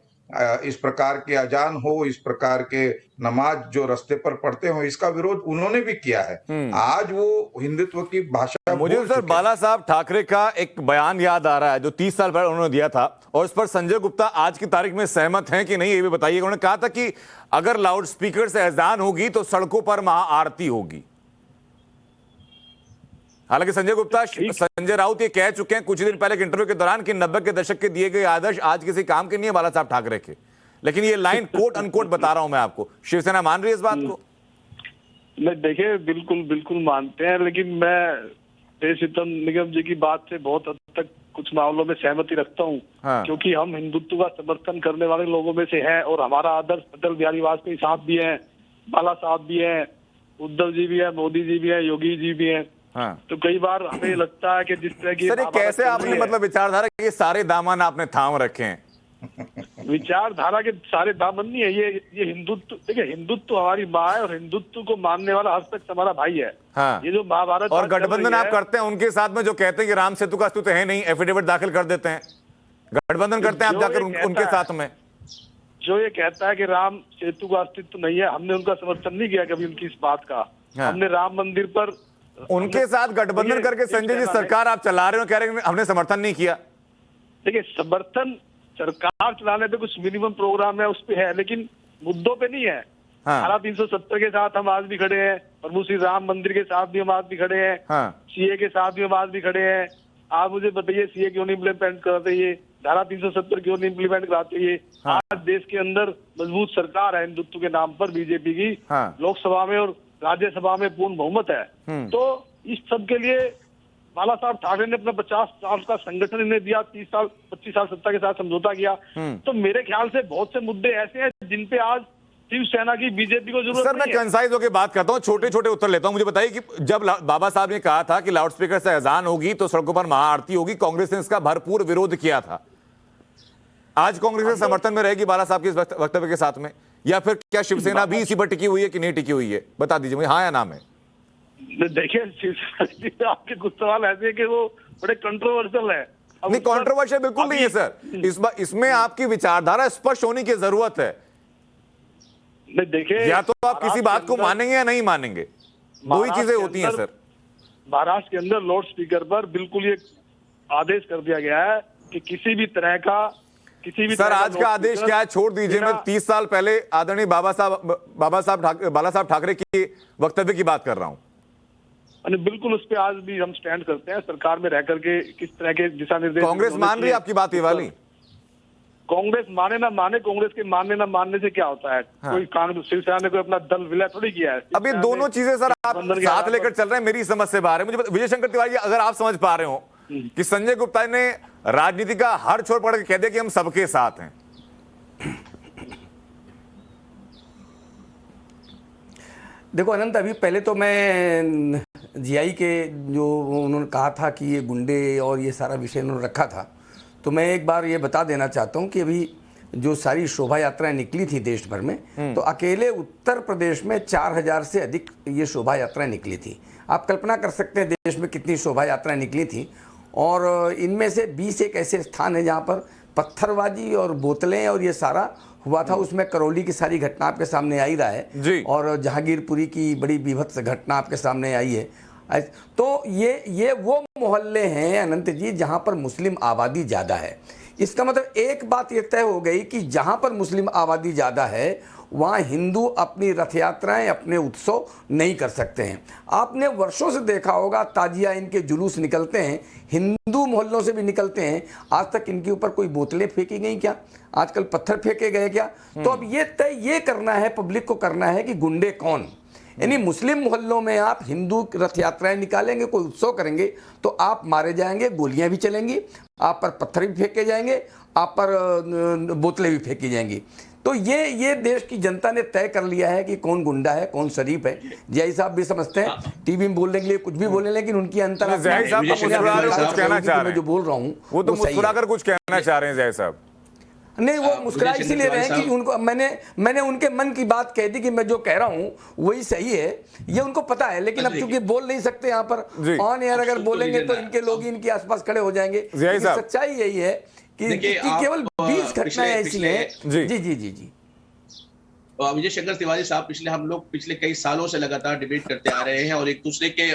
इस प्रकार के अजान हो, इस प्रकार के नमाज जो रास्ते पर पढ़ते हो, इसका विरोध उन्होंने भी किया है। आज वो हिंदुत्व की भाषा। मुझे सर बाला साहब ठाकरे का एक बयान याद आ रहा है जो 30 साल पहले उन्होंने दिया था, और इस पर संजय गुप्ता आज की तारीख में सहमत हैं कि नहीं, ये भी बताइए। उन्होंने कहा था कि अगर लाउड स्पीकर से अजान होगी तो सड़कों पर महाआरती होगी। हालांकि संजय राउत ये कह चुके हैं कुछ दिन पहले इंटरव्यू के दौरान कि 90 के दशक के दिए गए आदर्श आज किसी काम के नहीं है बाला साहब ठाकरे के, लेकिन ये लाइन कोट अनकोट बता रहा हूं मैं आपको। शिवसेना मान रही है इस बात को? नहीं, देखिए, बिल्कुल मानते हैं, लेकिन मैं देशरत्न निगम जी की बात से बहुत हद तक कुछ मामलों में सहमति रखता हूँ। क्योंकि हम हिंदुत्व का समर्थन करने वाले लोगों में से हैं और हमारा आदर्श अटल बिहारी वाजपेयी साहब भी हैं, बाला साहब भी हैं, उद्धव जी भी हैं, मोदी जी भी हैं, योगी जी भी हैं। तो कई बार हमें लगता है कि जिस तरह की सर, कैसे आपने मतलब विचारधारा के सारे दामन आपने थाम रखे हैं? विचारधारा के सारे दामन नहीं है, ये हिंदुत्व, देखिए, हिंदुत्व हमारी माँ है और हिंदुत्व को मानने वाला हद तक हमारा भाई है। ये जो महाभारत और गठबंधन आप करते हैं उनके साथ में, जो कहते हैं कि राम सेतु का अस्तित्व है नहीं, एफिडेविट दाखिल कर देते हैं, गठबंधन करते हैं आप जाकर उनके साथ में। जो ये कहता है कि राम सेतु का अस्तित्व नहीं है, हमने उनका समर्थन नहीं किया कभी उनकी इस बात का। हमने राम मंदिर पर उनके साथ गठबंधन करके संजय जी सरकार आप चला रहे हो, कह रहे हैं हमने समर्थन नहीं किया। देखिए, समर्थन सरकार चलाने पे कुछ मिनिमम प्रोग्राम है, उस पे है, लेकिन मुद्दों पे नहीं है। धारा 370 के साथ हम आज भी खड़े हैं, प्रभु श्री राम मंदिर के साथ भी हम आज भी खड़े हैं, सीए के साथ भी हम आज भी खड़े हैं। आप मुझे बताइए, सीए क्यों नहीं इम्प्लीमेंट कराते, ये धारा 370 क्यों नहीं इम्प्लीमेंट कराते? ये आज देश के अंदर मजबूत सरकार है हिंदुत्व के नाम पर बीजेपी की, लोकसभा में और राज्यसभा में पूर्ण बहुमत है। तो इस सब के लिए बाला साहब ठाकरे ने अपना 50 साल का संगठन इन्हें दिया, 25 साल सत्ता के साथ समझौता किया। तो मेरे ख्याल से बहुत से मुद्दे ऐसे हैं जिन पे आज शिवसेना की, बीजेपी को जरूरत सर, मैं कंसाइज होकर बात करता हूं, छोटे छोटे उत्तर लेता हूं। मुझे बताइए कि जब बाबा साहब ने कहा था कि लाउडस्पीकर से अजान होगी तो सड़कों पर महाआरती होगी, कांग्रेस ने इसका भरपूर विरोध किया था। आज कांग्रेस के समर्थन में रहेगी बाला साहब के इस वक्तव्य के साथ में, या फिर क्या शिवसेना भी इसी पर टिकी हुई है कि नहीं टिकी हुई है? बता दीजिए मुझे, हाँ या ना में। देखिए, आपके कुछ सवाल ऐसे हैं कि वो बड़े कंट्रोवर्शियल है। नहीं, कंट्रोवर्शियल बिल्कुल नहीं है सर। इसमें आपकी विचारधारा स्पष्ट होने की जरूरत है। देखिए, या तो आप किसी बात को मानेंगे या नहीं मानेंगे, दो ही चीजें होती हैं सर। महाराष्ट्र के अंदर लाउड स्पीकर पर बिल्कुल ये आदेश कर दिया गया है कि किसी भी तरह का सर, आज का आदेश क्या है छोड़ दीजिए। मैं 30 साल पहले आदरणीय बाला साहब ठाकरे की वक्तव्य की बात कर रहा हूं। बिल्कुल उस पर आज भी हम स्टैंड करते हैं। सरकार में रह करके किस तरह के दिशा निर्देश कांग्रेस मान रही है आपकी बात ये वाली? कांग्रेस माने ना माने, कांग्रेस के मानने ना मानने से क्या होता है? हाँ। कोई कांग्रेस, शिवसेना ने कोई अपना दल विलय थोड़ी किया है। अब ये दोनों चीजें सर आप साथ लेकर चल रहे हैं, मेरी समझ से बाहर है। मुझे विजय शंकर तिवारी, अगर आप समझ पा रहे हो कि संजय गुप्ता ने राजनीति का हर छोर पकड़ के कह दिया कि हम सबके साथ हैं। देखो अनंत, अभी पहले तो मैं जीआई के जो उन्होंने कहा था कि ये गुंडे और ये सारा विषय उन्होंने रखा था, तो मैं एक बार ये बता देना चाहता हूँ कि अभी जो सारी शोभा यात्राएं निकली थी देश भर में, तो अकेले उत्तर प्रदेश में 4000 से अधिक ये शोभा यात्राएं निकली थी। आप कल्पना कर सकते हैं देश में कितनी शोभा यात्राएं निकली थी, और इनमें से 20 एक ऐसे स्थान हैं जहाँ पर पत्थरबाजी और बोतलें और ये सारा हुआ था। उसमें करौली की सारी घटना आपके सामने आई रहा है, और जहांगीरपुरी की बड़ी बीभत्स घटना आपके सामने आई है। तो ये वो मोहल्ले हैं अनंत जी जहाँ पर मुस्लिम आबादी ज़्यादा है। इसका मतलब एक बात ये तय हो गई कि जहाँ पर मुस्लिम आबादी ज़्यादा है वहाँ हिंदू अपनी रथ यात्राएं, अपने उत्सव नहीं कर सकते हैं। आपने वर्षों से देखा होगा, ताजिया इनके जुलूस निकलते हैं, हिंदू मोहल्लों से भी निकलते हैं। आज तक इनके ऊपर कोई बोतलें फेंकी गई क्या? आजकल पत्थर फेंके गए क्या? तो अब ये तय ये करना है, पब्लिक को करना है कि गुंडे कौन। यानी मुस्लिम मोहल्लों में आप हिंदू रथ यात्राएं निकालेंगे, कोई उत्सव करेंगे, तो आप मारे जाएंगे, गोलियां भी चलेंगी, आप पर पत्थर भी फेंके जाएंगे, आप पर बोतलें भी फेंकी जाएंगी। तो ये देश की जनता ने तय कर लिया है कि कौन गुंडा है, कौन शरीफ है। जय साहब भी समझते हैं, टीवी में बोलने के लिए कुछ भी बोले, लेकिन उनकी अंतर जो बोल रहा हूँ वो तो मुस्कुराकर कुछ कहना चाह रहे हैं जय साहब। नहीं, वो मुस्कुरा इसीलिए रहे हैं कि उनको मैंने उनके मन की बात कह दी कि मैं जो कह रहा हूँ वही सही है, ये उनको पता है। लेकिन अब चूंकि बोल नहीं सकते यहाँ पर ऑन एयर, अगर बोलेंगे तो इनके लोग ही इनके आसपास खड़े हो जाएंगे। सच्चाई यही है कि केवल 20 घटनाएं ऐसी हैं। जी जी जी जी विजय शंकर तिवारी साहब, हम लोग पिछले कई सालों से लगातार डिबेट करते आ रहे हैं और एक दूसरे के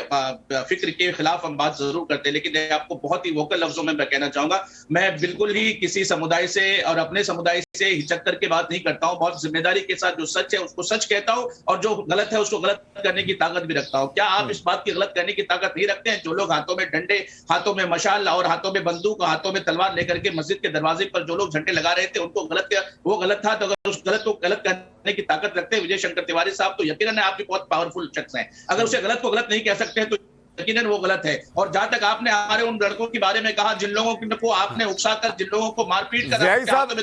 फिक्र के खिलाफ हम बात जरूर करते हैं, लेकिन आपको बहुत ही वोकल लफ्जों में मैं कहना चाहूंगा, मैं बिल्कुल ही किसी समुदाय से और अपने समुदाय से हिचक करके बात नहीं करता हूं। बहुत जिम्मेदारी के साथ जो सच है उसको सच कहता हूं, और जो गलत है उसको गलत करने की ताकत भी रखता हूं। क्या आप इस बात की गलत करने की ताकत नहीं रखते हैं? जो लोग हाथों में डंडे, हाथों में मशाल और हाथों में बंदूक, हाथों में तलवार लेकर के मस्जिद के दरवाजे पर जो लोग झंडे लगा रहे थे, उनको वो गलत था, तो अगर उस गलत को गलत करने की ताकत रखते हैं विजय शंकर तिवारी साहब, तो यकीनन आपकी बहुत पावरफुल शख्स हैं। अगर उसे गलत को गलत नहीं कह सकते हैं तो यकीनन वो गलत है। और जहां तक आपने हमारे उन लड़कों के बारे में कहा जिन लोगों को आपने उकसाकर, जिन लोगों को मारपीट कर,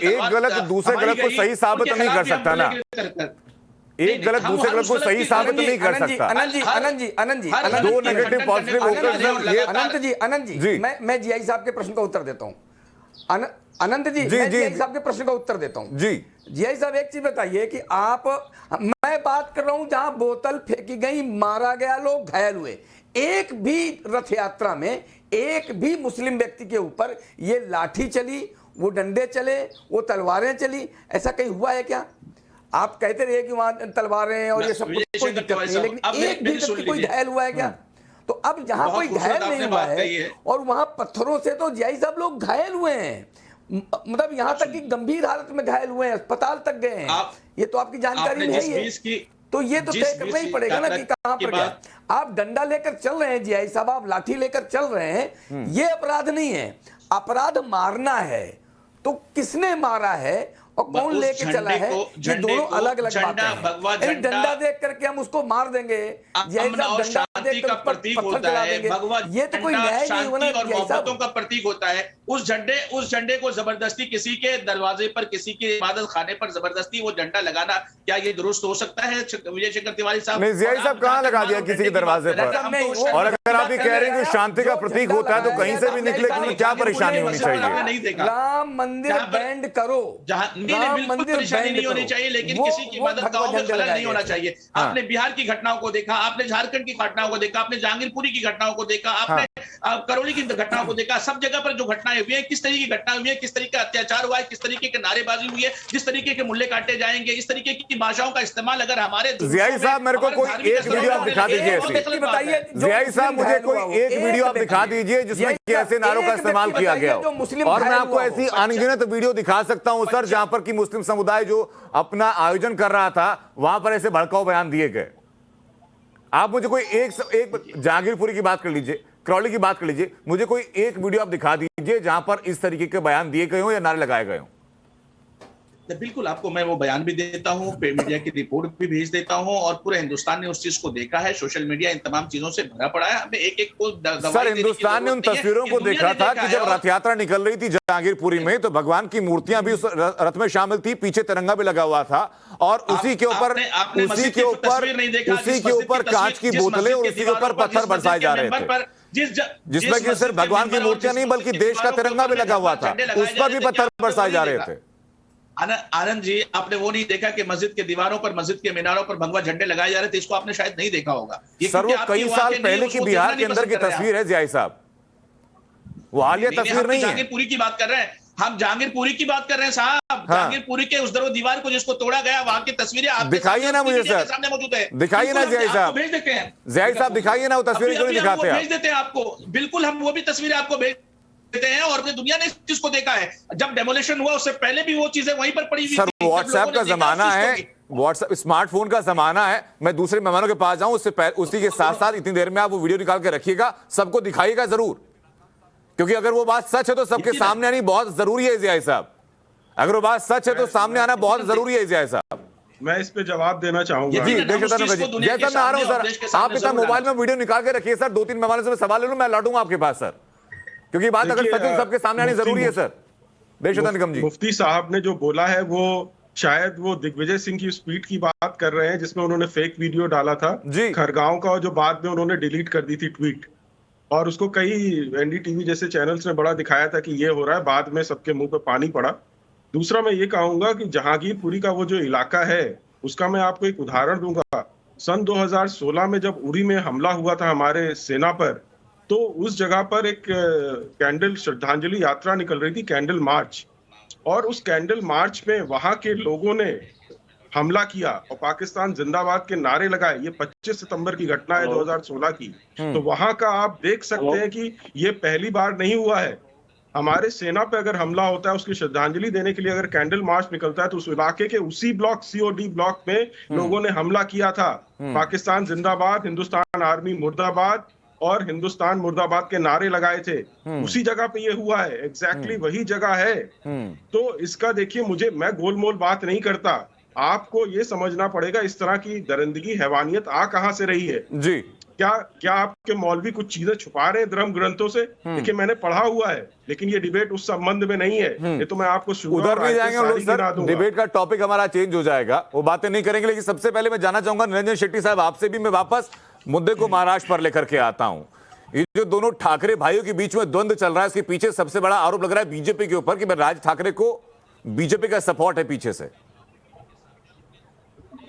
एक गलत दूसरे गलत को सही साबित नहीं कर सकता ना। एक गलत दूसरे गलत को सही साबित नहीं कर सकता। अनंत जी दो नेगेटिव पॉजिटिव होकर अनंत जी मैं जीआई साहब के प्रश्न का उत्तर देता हूँ। अनंत जी, मैं जीआई साहब के प्रश्न का उत्तर देता हूँ। जी जीआई साहब, एक चीज बताइए कि मैं बात कर रहा हूं जहां बोतल फेंकी गई, मारा गया, लोग घायल हुए, एक भी रथ यात्रा में एक भी मुस्लिम व्यक्ति के ऊपर ये लाठी चली, वो डंडे चले, वो तलवारें चली, ऐसा कहीं हुआ है क्या? आप कहते रहे कि वहां तलवारें और ये सब कुछ कोई दिक्कत नहीं, लेकिन एक भी व्यक्ति कोई घायल हुआ है क्या? तो अब जहां कोई घायल नहीं हुआ है और वहां पत्थरों से तो जीआई साहब लोग घायल हुए हैं, मतलब यहाँ तक कि गंभीर हालत में घायल हुए हैं, अस्पताल तक गए हैं। ये तो आपकी जानकारी में है। तो ये तो तय करना ही पड़ेगा ना कि कहां पर गया। आप डंडा लेकर चल रहे हैं जीआई साहब, आप लाठी लेकर चल रहे हैं, ये अपराध नहीं है। अपराध मारना है, तो किसने मारा है और कौन उस लेके चला झंडे है, को- ये झंडे दोनों को अलग अलग झंडा, बातें हैं। भगवा यानी झंडा डंडा देख करके हम उसको मार देंगे, जय अमन साहब और डंडा शांति देख कर का उस पर प्रतीक पत्थर होता चला है। देंगे, भगवा ये तो कोई झंडा न्याय नहीं हुआ ना शांति और जय साहब। मोहब्बतों का प्रतीक होता है। उस झंडे को जबरदस्ती किसी के दरवाजे पर, किसी के इबादत खाने पर जबरदस्ती वो झंडा लगाना, क्या ये दुरुस्त हो सकता है विजय शेखर तिवारी साहब? नहीं, जियाई साहब कहाँ लगा दिया किसी के दरवाजे पर? और अगर आप ये कह रहे हैं कि शांति का प्रतीक होता है तो कहीं से भी निकले, तो क्या परेशानी होनी चाहिए? नहीं देखा। राम मंदिर बैंड करो, राम मंदिर परेशानी नहीं होनी चाहिए, लेकिन किसी की इबादत गाहों में खलल नहीं होना चाहिए। आपने बिहार की घटनाओं को देखा, आपने झारखंड की घटनाओं को देखा, आपने जहांगीरपुरी की घटनाओं को देखा, आपने करौली की घटनाओं को देखा। सब जगह पर जो घटनाएं हुई है, किस तरीके की घटनाएं हुई है, किस तरीके का अत्याचार हुआ है, किस तरीके की नारेबाजी हुई है, जिस तरीके के मुल्ले काटे जाएंगे, इस तरीके की भाषाओं का इस्तेमाल अगर हमारे जियाई साहब मेरे को कोई एक वीडियो आप दिखा दीजिए ऐसी। बताइए जियाई साहब मुझे कोई एक वीडियो आप दिखा दीजिए जिसमें कैसे नारों का इस्तेमाल किया गया हो, और मैं आपको ऐसी अनगिनत वीडियो दिखा सकता हूं सर जहां पर कि मुस्लिम समुदाय जो अपना आयोजन कर रहा था वहां पर ऐसे भड़काऊ बयान दिए गए। आप मुझे कोई एक जहांगीरपुरी की बात कर लीजिए, करौली की बात कर लीजिए, मुझे कोई एक वीडियो आप दिखा दीजिए जहां पर इस तरीके के बयान दिए गए हो या नारे लगाए गए हो। बिल्कुल, आपको मैं वो बयान भी देता हूँ, मीडिया की रिपोर्ट भी भेज देता हूँ, और पूरे हिंदुस्तान ने उस चीज को देखा है। सोशल मीडिया इन तमाम चीजों से भरा पड़ा है। हमें एक एक को सर हिंदुस्तान ने उन तस्वीरों को देखा था कि जब रथ यात्रा निकल रही थी जहांगीरपुरी में तो भगवान की मूर्तियां भी उस रथ में शामिल थी, पीछे तिरंगा भी लगा हुआ था, और उसी के ऊपर कांच की बोतलें और उसी के ऊपर पत्थर बरसाए जा रहे थे, जिसमें कि सिर्फ भगवान की मूर्तियां नहीं बल्कि देश का तिरंगा भी लगा हुआ था, उस पर भी पत्थर बरसाए जा रहे थे। आनंद जी, आपने वो नहीं देखा कि मस्जिद के दीवारों पर, मस्जिद के मीनारों पर भगवा झंडे लगाए जा रहे थे? इसको आपने शायद नहीं देखा होगा। सर वो कई साल पहले की बिहार के अंदर की तस्वीर है जियाई साहब, वो हालिया तस्वीर नहीं है। जहांगीरपुरी की बात कर रहे हैं हम, जहांगीरपुरी की बात कर रहे हैं साहब। जहांगीरपुरी के उस दीवार को जिसको तोड़ा गया, वहां की तस्वीरें आप दिखाइए ना मुझे सर, सामने मौजूद है। दिखाइए ना जियाई साहब, भेज देते हैं जियाई साहब दिखाइए ना वो तस्वीरें, क्यों नहीं दिखाते भेज देते हैं आपको। बिल्कुल, हम वो भी तस्वीरें आपको भेज देते हैं, और दुनिया ने इस चीज को देखा है। जब डेमोलिशन हुआ उससे पहले भी वो चीजें वहीं पर पड़ी हुई थी। सर व्हाट्सएप का जमाना है, व्हाट्सएप स्मार्टफोन का जमाना है। मैं दूसरे मेहमानों के पास जाऊं उससे उसी के साथ साथ इतनी देर में आप वो वीडियो निकाल के रखिएगा, सबको दिखाइएगा जरूर, क्योंकि अगर वो बात सच है तो सबके सामने आनी बहुत जरूरी है जियाई साहब। अगर वो बात सच है तो सामने आना बहुत जरूरी है जियाई साहब। मैं इस पे जवाब देना चाहूंगा। जी जैसा मैं आ रहा हूं सर, आप इतना मोबाइल में वीडियो निकाल के रखिए सर, 2-3 मेहमानों से मैं सवाल ले लूं, मैं लौटूंगा आपके पास सर, क्योंकि बात अगर सच है सबके सामने आनी जरूरी है सर। बेशुदा निगम जी, मुफ्ती साहब ने जो बोला है वो शायद वो दिग्विजय सिंह की स्पीच की बात कर रहे हैं जिसमें उन्होंने फेक वीडियो डाला था खरगांव का, जो बाद में उन्होंने डिलीट कर दी थी ट्वीट, और उसको कई एनडीटीवी जैसे चैनल्स ने बड़ा दिखाया था कि ये हो रहा है, बाद में सबके मुंह पे पानी पड़ा। दूसरा मैं ये कहूंगा कि जहांगीरपुरी का वो जो इलाका है उसका मैं आपको एक उदाहरण दूंगा। सन 2016 में जब उरी में हमला हुआ था हमारे सेना पर, तो उस जगह पर एक कैंडल श्रद्धांजलि यात्रा निकल रही थी, कैंडल मार्च, और उस कैंडल मार्च में वहां के लोगों ने हमला किया और पाकिस्तान जिंदाबाद के नारे लगाए। ये 25 सितंबर की घटना है 2016 की। तो वहां का आप देख सकते हैं कि ये पहली बार नहीं हुआ है। हमारे सेना पे अगर हमला होता है, उसकी श्रद्धांजलि देने के लिए अगर कैंडल मार्च निकलता है, तो उस इलाके के उसी ब्लॉक COD ब्लॉक में लोगों ने हमला किया था। पाकिस्तान जिंदाबाद, हिंदुस्तान आर्मी मुर्दाबाद और हिंदुस्तान मुर्दाबाद के नारे लगाए थे। उसी जगह पे ये हुआ है, एग्जैक्टली वही जगह है। तो इसका देखिए, मैं गोलमोल बात नहीं करता, आपको ये समझना पड़ेगा इस तरह की दरिंदगी, हैवानियत आ कहां से रही है जी। क्या आपके मौलवी कुछ चीजें छुपा रहे हैं धर्म ग्रंथों से? देखिए मैंने पढ़ा हुआ है, लेकिन ये डिबेट उस संबंध में नहीं है। ये तो मैं आपको उधर नहीं जाएंगे हम लोग सर, डिबेट का टॉपिक हमारा चेंज हो जाएगा, वो बातें नहीं करेंगे। लेकिन सबसे पहले मैं जानना चाहूंगा निरंजन शेट्टी साहब, आपसे भी मैं वापस मुद्दे को महाराष्ट्र पर लेकर के आता हूं। ये जो दोनों ठाकरे भाइयों के बीच में द्वंद्व चल रहा है, इसके पीछे सबसे बड़ा आरोप लग रहा है बीजेपी के ऊपर कि राज ठाकरे को बीजेपी का सपोर्ट है पीछे से।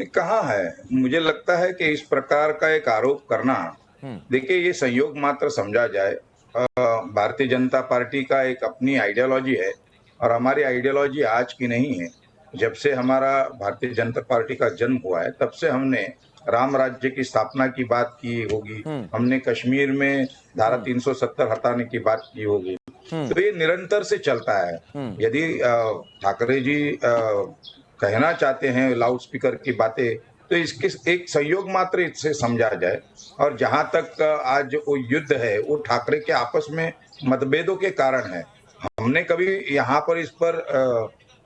कहाँ है? मुझे लगता है कि इस प्रकार का एक आरोप करना, देखिए ये संयोग मात्र समझा जाए। भारतीय जनता पार्टी का एक अपनी आइडियोलॉजी है, और हमारी आइडियोलॉजी आज की नहीं है। जब से हमारा भारतीय जनता पार्टी का जन्म हुआ है, तब से हमने राम राज्य की स्थापना की बात की होगी, हमने कश्मीर में धारा 370 हटाने की बात की होगी। तो ये निरंतर से चलता है। यदि ठाकरे जी कहना चाहते हैं लाउड स्पीकर की बातें, तो इसके एक संयोग मात्र इससे समझा जाए। और जहां तक आज वो युद्ध है, वो ठाकरे के आपस में मतभेदों के कारण है। हमने कभी यहाँ पर इस पर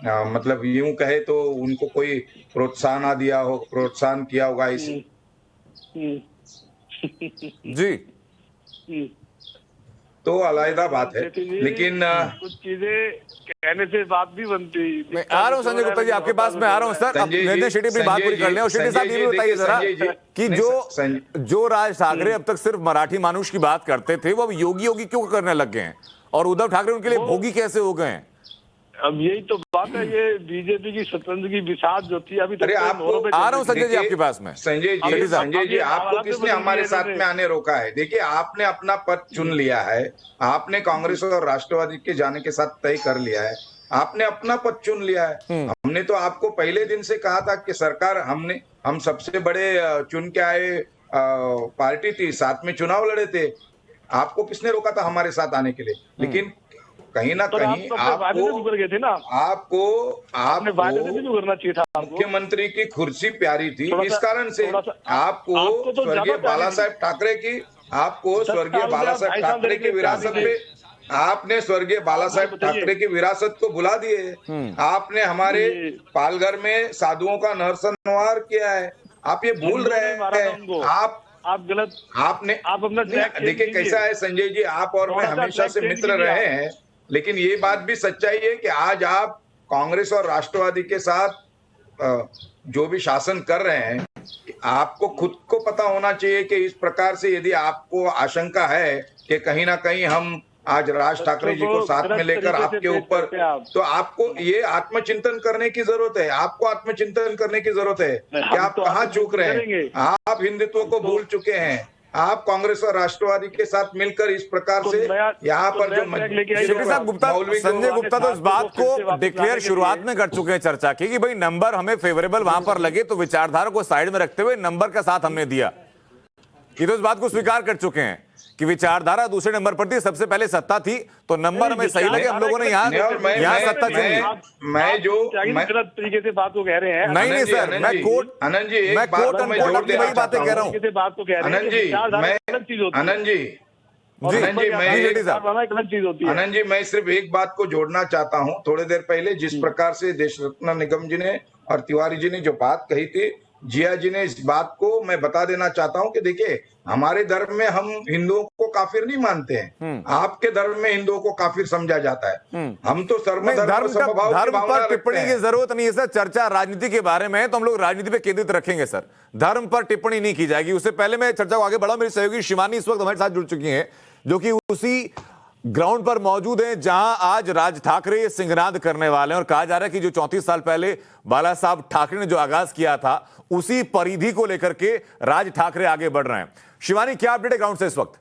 मतलब यूं कहे तो उनको कोई प्रोत्साहन किया होगा इस जी तो अलग बात है, लेकिन कुछ चीजें कहने से बात भी बनती। मैं आ रहा हूँ संजय गुप्ता जी, आपके पास मैं आ रहा हूँ सर। अब नितिन शेट्टी भी बात पूरी कर लें। और शेट्टी साहब ये भी बताइए जरा कि जो राज ठाकरे अब तक सिर्फ मराठी मानुष की बात करते थे, वो अब योगी योगी क्यों करने लग गए हैं, और उद्धव ठाकरे उनके लिए भोगी कैसे हो गए हैं? अब यही तो बात है, ये बीजेपी की स्वतंत्र की विषाद जो थी अभी तक। अरे आपको आ रहा हूँ संजय जी आपके पास में। संजय जी आपको किसने हमारे साथ में आने रोका है? देखिए, आपने अपना पद चुन लिया है, आपने कांग्रेस और राष्ट्रवादी के जाने के साथ तय कर लिया है, आपने अपना पद चुन लिया है। हमने तो आपको पहले दिन से कहा था कि सरकार हम सबसे बड़े चुन के आए पार्टी थी, साथ में चुनाव लड़े थे। आपको किसने रोका था हमारे साथ आने के लिए? लेकिन कहीं ना कहीं आपको मुख्यमंत्री की कुर्सी प्यारी थी, इस कारण से आपको स्वर्गीय बाला साहेब ठाकरे की विरासत पे आपने स्वर्गीय बाला साहेब ठाकरे की विरासत को भुला दिए। आपने हमारे पालघर में साधुओं का नरसंहार किया है, आप ये भूल रहे हैं। आप गलत आप अपना देखिए कैसा है संजय जी, आप और मैं हमेशा से मित्र रहे हैं, लेकिन ये बात भी सच्चाई है कि आज आप कांग्रेस और राष्ट्रवादी के साथ जो भी शासन कर रहे हैं, आपको खुद को पता होना चाहिए कि इस प्रकार से यदि आपको आशंका है कि कहीं ना कहीं हम आज राज ठाकरे जी को साथ में लेकर आपके ऊपर, तो आपको ये आत्मचिंतन करने की जरूरत है। आपको आत्मचिंतन करने की जरूरत है कि आप कहाँ चूक रहे हैं। आप हिंदुत्व को भूल चुके हैं। आप कांग्रेस और राष्ट्रवादी के साथ मिलकर इस प्रकार से यहाँ पर जो संजय गुप्ता तो इस बात को डिक्लेयर शुरुआत में कर चुके हैं चर्चा की कि भाई नंबर हमें फेवरेबल वहां पर लगे तो विचारधारा को साइड में रखते हुए नंबर का साथ हमने दिया। ये तो इस बात को स्वीकार कर चुके हैं कि विचारधारा दूसरे नंबर पर थी, सबसे पहले सत्ता थी तो नंबर हमें सही लगे, हम लोगों ने यहाँ सत्ता चुनी। मैं जो गलत तरीके से बात को कह रहे हैं। नहीं सर, मैं कोर्ट आनंद जी मैं कोर्ट अपनी वही बातें कह रहा हूँ। आनंद जी मैं सिर्फ एक बात को जोड़ना चाहता हूँ। थोड़ी देर पहले जिस प्रकार से देश रत्न निगम जी ने और तिवारी जी ने जो बात कही थी, जिया जी ने इस बात को मैं बता देना चाहता हूं कि देखिए, हमारे धर्म में हम हिंदुओं को काफिर नहीं मानते हैं। आपके धर्म में हिंदुओं को काफिर समझा जाता है। हम तो धर्म पर टिप्पणी की जरूरत नहीं है सर। चर्चा राजनीति के बारे में है तो हम लोग राजनीति पे केंद्रित रखेंगे सर, धर्म पर टिप्पणी नहीं की जाएगी। उससे पहले मैं चर्चा को आगे बढ़ा, मेरी सहयोगी शिवानी इस वक्त हमारे साथ जुड़ चुकी है, जो कि उसी ग्राउंड पर मौजूद है जहां आज राज ठाकरे सिंहनाद करने वाले हैं। और कहा जा रहा है कि जो 34 साल पहले बाला साहब ठाकरे ने जो आगाज किया था, उसी परिधि को लेकर के राज ठाकरे आगे बढ़ रहे हैं। शिवानी, क्या अपडेट है ग्राउंड से इस वक्त?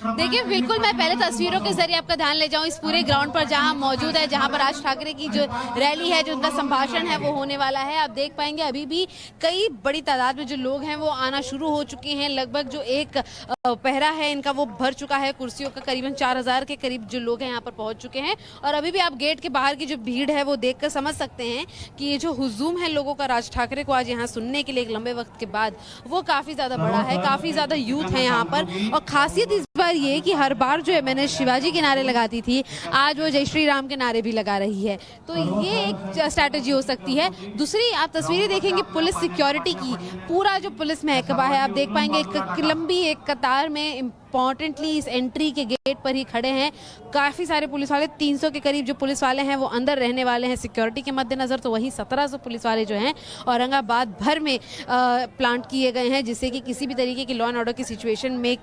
देखिए, बिल्कुल मैं पहले तस्वीरों के जरिए आपका ध्यान ले जाऊं इस पूरे ग्राउंड पर जहां मौजूद है, जहां पर राज ठाकरे की जो रैली है, जो उनका संभाषण है वो होने वाला है। आप देख पाएंगे अभी भी कई बड़ी तादाद में जो लोग हैं वो आना शुरू हो चुके हैं। लगभग जो एक पहरा है इनका वो भर चुका है, कुर्सियों का करीबन 4000 के करीब जो लोग हैं यहाँ पर पहुंच चुके हैं। और अभी भी आप गेट के बाहर की जो भीड़ है वो देख कर समझ सकते हैं कि ये जो हुजूम है लोगों का राज ठाकरे को आज यहाँ सुनने के लिए एक लंबे वक्त के बाद, वो काफी ज्यादा बड़ा है। काफी ज्यादा यूथ है यहाँ पर, और खासियत इस बार ये कि हर बार जो है मैंने शिवाजी के नारे लगाती थी, आज वो जय श्री राम के नारे भी लगा रही है। तो ये एक स्ट्रैटेजी हो सकती है। दूसरी आप तस्वीरें देखेंगे पुलिस सिक्योरिटी की, पूरा जो पुलिस महकमा है आप देख पाएंगे एक लंबी एक कतार में इंपॉर्टेंटली इस एंट्री के गेट पर ही खड़े हैं। काफ़ी सारे पुलिस वाले, 300 के करीब जो पुलिस वाले हैं वो अंदर रहने वाले हैं सिक्योरिटी के मद्देनज़र। तो वही 1700 पुलिस वाले जो हैं औरंगाबाद भर में प्लांट किए गए हैं, जिससे कि किसी भी तरीके की लॉ एंड ऑर्डर की सिचुएशन में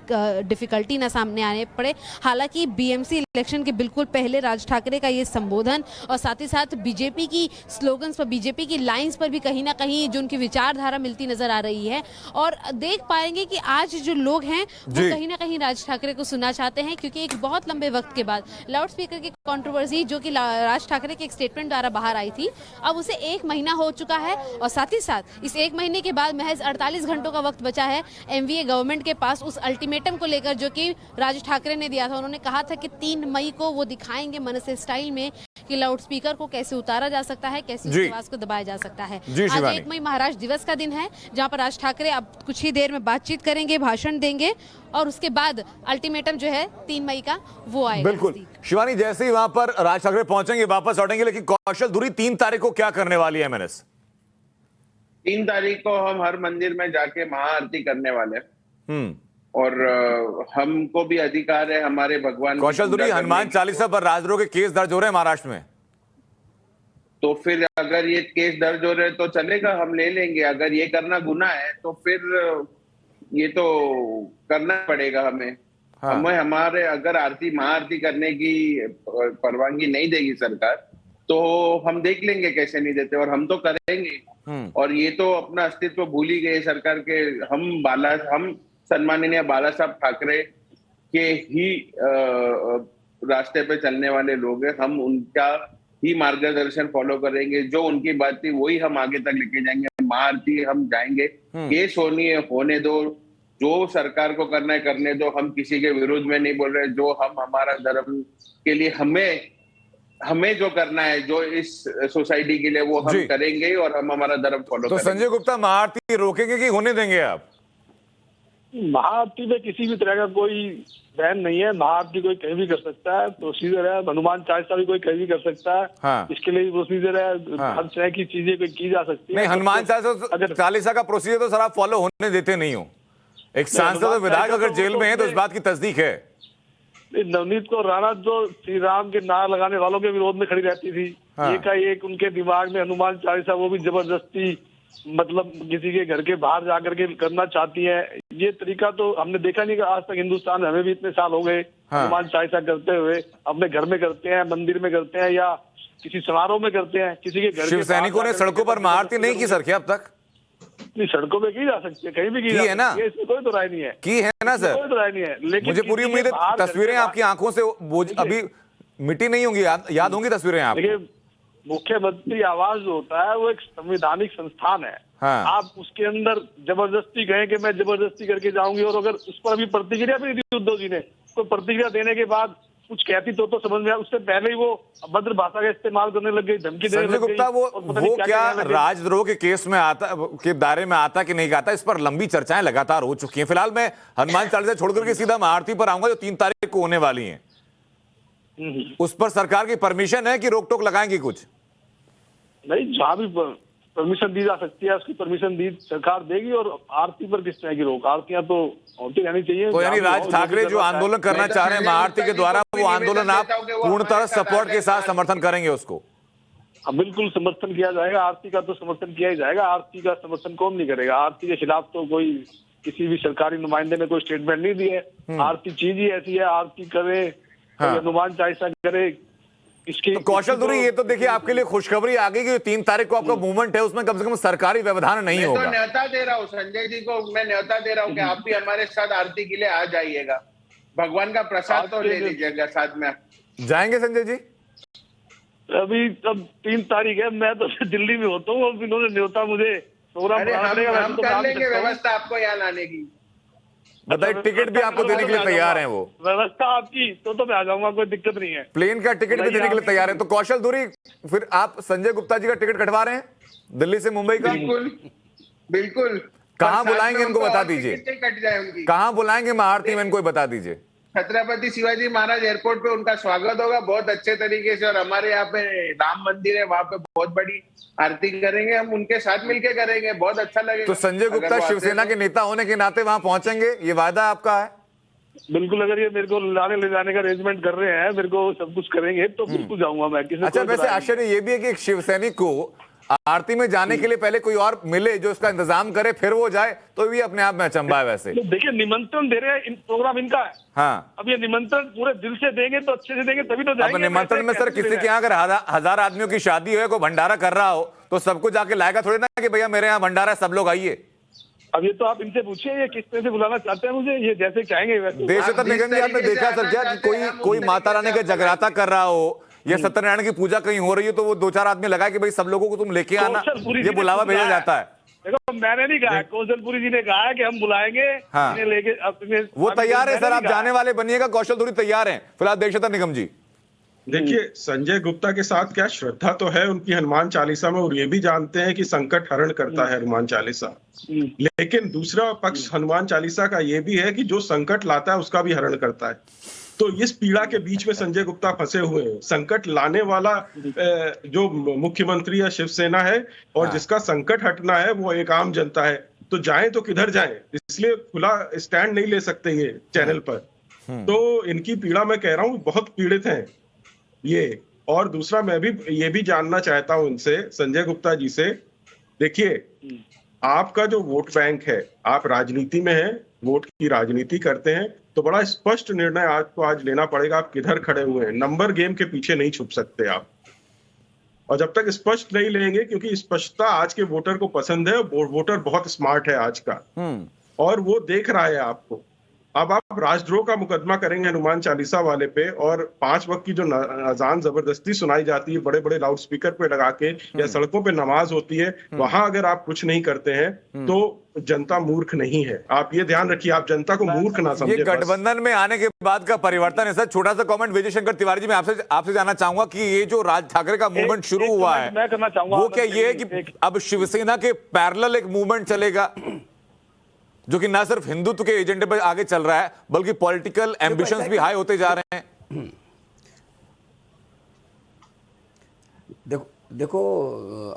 डिफ़िकल्टी ना सामने आने पड़े। हालांकि बीएमसी इलेक्शन के बिल्कुल पहले राज ठाकरे का ये संबोधन और साथ ही साथ बीजेपी की स्लोगन्स पर, बीजेपी की लाइन्स पर भी कहीं ना कहीं जो उनकी विचारधारा मिलती नज़र आ रही है। और देख पाएंगे कि आज जो लोग हैं वो कहीं ना कहीं राज ठाकरे को सुनना चाहते हैं, क्योंकि एक बहुत लंबे वक्त के बाद लाउड स्पीकर की कंट्रोवर्सी जो कि राज ठाकरे के एक स्टेटमेंट द्वारा बाहर आई थी, अब उसे 1 महीना हो चुका है। और साथ ही साथ इस 1 महीने के बाद महज 48 घंटों का वक्त बचा है एमवीए गवर्नमेंट के पास उस अल्टीमेटम को लेकर जो कि राज ठाकरे ने दिया था। उन्होंने कहा था कि 3 मई को वो दिखाएंगे मनसे स्टाइल में कि लाउड स्पीकर को कैसे उतारा जा सकता है, कैसे जी। उसकी आवाज को दबाया जा सकता है। जी, आज शिवानी। 1 मई महाराष्ट्र दिवस का दिन है, जहां पर राज ठाकरे अब कुछ ही देर में बातचीत करेंगे, भाषण देंगे और उसके बाद अल्टीमेटम जो है 3 मई का वो आएगा। बिल्कुल शिवानी, जैसे ही वहां पर राज ठाकरे पहुंचेंगे वापस लौटेंगे, लेकिन कौशल धुरी 3 तारीख को क्या करने वाली है एमएनएस? 3 तारीख को हम हर मंदिर में जाके महाआरती करने वाले हैं। और हमको भी अधिकार है हमारे भगवान कौशल धुरी, हनुमान चालीसा पर राजद्रोह के केस दर्ज हो रहे हैं महाराष्ट्र में, तो फिर अगर ये केस दर्ज हो रहे तो चलेगा, हम ले लेंगे। अगर ये करना गुनाह है तो फिर ये तो करना पड़ेगा हमें। हमें हमारे अगर महाआरती करने की परवानगी नहीं देगी सरकार, तो हम देख लेंगे कैसे नहीं देते, और हम तो करेंगे। और ये तो अपना अस्तित्व भूल ही गए सरकार के। हम सम्माननीय बाला साहब ठाकरे के ही रास्ते पे चलने वाले लोग हैं। हम उनका ही मार्गदर्शन फॉलो करेंगे, जो उनकी बात थी वही हम आगे तक लेके जाएंगे। महाआरती हम जाएंगे, केस होने दो, जो सरकार को करना है करने दो। हम किसी के विरोध में नहीं बोल रहे। जो हम हमारा धर्म के लिए हमें जो करना है, जो इस सोसाइटी के लिए, वो हम करेंगे और हम हमारा धर्म फॉलो तो करेंगे। संजय गुप्ता, महाआरती रोकेंगे कि होने देंगे आप? महाआरती में किसी भी तरह का कोई बैन नहीं है। महाआरती कोई कहीं भी कर सकता है, प्रोसीजर है। हनुमान चालीसा भी कोई कहीं भी कर सकता है। हाँ। इसके लिए प्रोसीजर है। हर तरह की चीजें की जा सकती है। नहीं, हनुमान चालीसा का प्रोसीजर तो सर आप फॉलो होने देते नहीं हो। एक सांसद और विधायक अगर जेल में है तो इस बात की तस्दीक है। नवनीत कौर राणा जो श्री राम के नारा लगाने वालों के विरोध में खड़ी रहती थी, एक उनके दिमाग में हनुमान चालीसा, वो भी जबरदस्ती, मतलब किसी के घर के बाहर जाकर के करना चाहती है। ये तरीका तो हमने देखा नहीं कि आज तक हिंदुस्तान में, हमें भी इतने साल हो गए हनुमान चालीसा करते हुए। अपने घर में करते हैं, मंदिर में करते हैं, या किसी समारोह में करते हैं। किसी के घर शिव सैनिकों ने सड़कों पर महाआरती नहीं की सर क्या अब तक? नहीं, सड़कों पे की जा सकती है, कहीं भी की है ना? इसमें कोई तो राय नहीं है। की है ना सर? कोई तो राय नहीं है। लेकिन मुझे पूरी उम्मीद है तस्वीरें आपकी आंखों से अभी मिटी नहीं होंगी, याद होंगी तस्वीरें आप। देखिए, मुख्यमंत्री आवास जो होता है वो एक संवैधानिक संस्थान है। आप उसके अंदर जबरदस्ती कहें कि मैं जबरदस्ती करके जाऊंगी, और अगर उस पर अभी प्रतिक्रिया भी नहीं दी उद्धव जी ने, तो प्रतिक्रिया देने के बाद कुछ कहती तो समझ में आया। उससे पहले ही वो अभद्र भाषा का इस्तेमाल करने लग गई, धमकी देने लग गई। संजय गुप्ता, वो क्या राजद्रोह के केस में आता, के दायरे में आता कि नहीं आता, इस पर लंबी चर्चाएं लगातार हो चुकी हैं। फिलहाल मैं हनुमान चालीसा छोड़कर के सीधा महाआरती पर आऊंगा जो 3 तारीख को होने वाली है। उस पर सरकार की परमिशन है कि रोक टोक लगाएंगी कुछ? नहीं, जहां भी परमिशन दी जा सकती है उसकी परमिशन दी सरकार देगी। और आरती पर किस तरह की रोक? आरतियां तो होती रहनी चाहिए। तो यानी राज ठाकरे जो आंदोलन करना चाह रहे हैं महाआरती के द्वारा, वो आंदोलन आप पूर्णतः सपोर्ट के साथ समर्थन करेंगे उसको? बिल्कुल समर्थन किया जाएगा। आरती का तो समर्थन किया ही जाएगा। आरती का समर्थन कौन नहीं करेगा? आरती के खिलाफ तो कोई किसी भी सरकारी नुमाइंदे ने कोई स्टेटमेंट नहीं दी है। आरती चीज ही ऐसी है, आरती करे, हनुमान चालीसा करे। तो कौशल धुरी, ये तो देखिए आपके लिए खुशखबरी आ गई कि 3 तारीख को आपका मूवमेंट है, उसमें कम से कम सरकारी व्यवधान नहीं होगा। मैं तो न्योता दे रहा हूँ संजय जी को, मैं न्योता दे रहा हूँ कि आप भी हमारे साथ आरती के लिए आ जाइएगा। भगवान का प्रसाद तो ले लीजिएगा साथ में। जाएंगे संजय जी? अभी अब 3 तारीख है, मैं तो दिल्ली में होता हूँ। अब इन्होंने न्योता मुझे प्रोग्राम हम कर लेंगे व्यवस्था आपको यहाँ लाने की। बताइए, टिकट भी आपको देने के लिए तैयार हैं वो? व्यवस्था आपकी तो मैं आ जाऊंगा, कोई दिक्कत नहीं है। प्लेन का टिकट भी देने के लिए तैयार है। तो कौशल धुरी, फिर आप संजय गुप्ता जी का टिकट कटवा रहे हैं दिल्ली से मुंबई का? बिल्कुल। कहाँ बुलाएंगे इनको बता दीजिए, कट जाए उनकी। कहाँ बुलाएंगे महाआरती में, इनको बता दीजिए। छत्रपति शिवाजी महाराज एयरपोर्ट पे उनका स्वागत होगा बहुत अच्छे तरीके से। और हमारे यहाँ पे राम मंदिर है, वहाँ पे बहुत बड़ी आरती करेंगे, हम उनके साथ मिलके करेंगे, बहुत अच्छा लगेगा। तो संजय गुप्ता शिवसेना के नेता होने के नाते वहां पहुंचेंगे, ये वादा आपका है? बिल्कुल। अगर ये मेरे को लाने ले जाने का अरेंजमेंट कर रहे हैं, मेरे को सब कुछ करेंगे, तो बिल्कुल जाऊंगा मैं। अच्छा, वैसे आश्चर्य ये भी है कि एक शिवसैनिक को आरती में जाने के लिए पहले कोई और मिले जो इसका इंतजाम करे, फिर वो जाए, तो भी अपने आप में अचंभा है। वैसे देखिए, निमंत्रण दे रहे हैं, प्रोग्राम इनका है। हाँ, अब ये निमंत्रण पूरे दिल से देंगे तो अच्छे से देंगे, तभी तो जाएंगे। अब निमंत्रण में सर किसी के यहाँ अगर 1000 आदमियों की शादी हो, कोई भंडारा कर रहा हो, तो सबको जाके लाएगा थोड़ी ना कि भैया मेरे यहाँ भंडारा है, सब लोग आइए। अब ये तो आप इनसे पूछिए, ये किस तरह से बुलाना चाहते हैं मुझे। ये जैसे चाहेंगे वैसे। देशतर निगम जी, आपने देखा सर क्या कि कोई माता रानी का जगराता कर रहा हो या सत्यनारायण की पूजा कहीं हो रही हो, तो वो 2-4 आदमी लगा कि भाई सब लोगों को तुम लेके आना, ये बुलावा भेजा जाता है। देखो, मैंने नहीं कहा, कौशलपुरी जी ने कहा है कि हम बुलाएंगे। हाँ, लेके अपने वो तैयार है सर, आप जाने वाले बनिएगा। कौशल धुरी तैयार हैं फिलहाल। देशतर निगम जी, देखिए, संजय गुप्ता के साथ क्या श्रद्धा तो है उनकी हनुमान चालीसा में, और ये भी जानते हैं कि संकट हरण करता है हनुमान चालीसा। लेकिन दूसरा पक्ष हनुमान चालीसा का ये भी है कि जो संकट लाता है उसका भी हरण करता है। तो इस पीड़ा के बीच में संजय गुप्ता फंसे हुए हैं। संकट लाने वाला जो मुख्यमंत्री या शिवसेना है, और जिसका संकट हटना है वो एक आम जनता है। तो जाएं तो किधर जाएं, इसलिए खुला स्टैंड नहीं ले सकते ये चैनल पर। तो इनकी पीड़ा मैं कह रहा हूँ बहुत पीड़ित हैं ये। और दूसरा मैं भी ये भी जानना चाहता हूं इनसे, संजय गुप्ता जी से, देखिए आपका जो वोट बैंक है, आप राजनीति में हैं, वोट की राजनीति करते हैं, तो बड़ा स्पष्ट निर्णय आपको आज लेना पड़ेगा। आप किधर खड़े हुए हैं, नंबर गेम के पीछे नहीं छुप सकते आप। और जब तक स्पष्ट नहीं लेंगे, क्योंकि स्पष्टता आज के वोटर को पसंद है, वोटर बहुत स्मार्ट है आज का, और वो देख रहा है आपको। अब आप राजद्रोह का मुकदमा करेंगे हनुमान चालीसा वाले पे, और 5 वक्त की जो अजान जबरदस्ती सुनाई जाती है बड़े बड़े लाउड स्पीकर पे लगा के, या सड़कों पे नमाज होती है, वहां अगर आप कुछ नहीं करते हैं तो जनता मूर्ख नहीं है। आप ये ध्यान रखिए, आप जनता को मूर्ख ना समझे। ये गठबंधन में आने के बाद का परिवर्तन है सर। छोटा सा कमेंट विजय शंकर तिवारी जी, मैं आपसे जानना चाहूंगा कि ये जो राज ठाकरे का मूवमेंट शुरू हुआ है, मैं करना चाहूंगा, वो क्या ये है कि अब शिवसेना के पैरेलल एक मूवमेंट चलेगा जो कि ना सिर्फ हिंदुत्व के एजेंडे पर आगे चल रहा है, बल्कि पॉलिटिकल एम्बिशंस भी हाई होते जा रहे हैं? देखो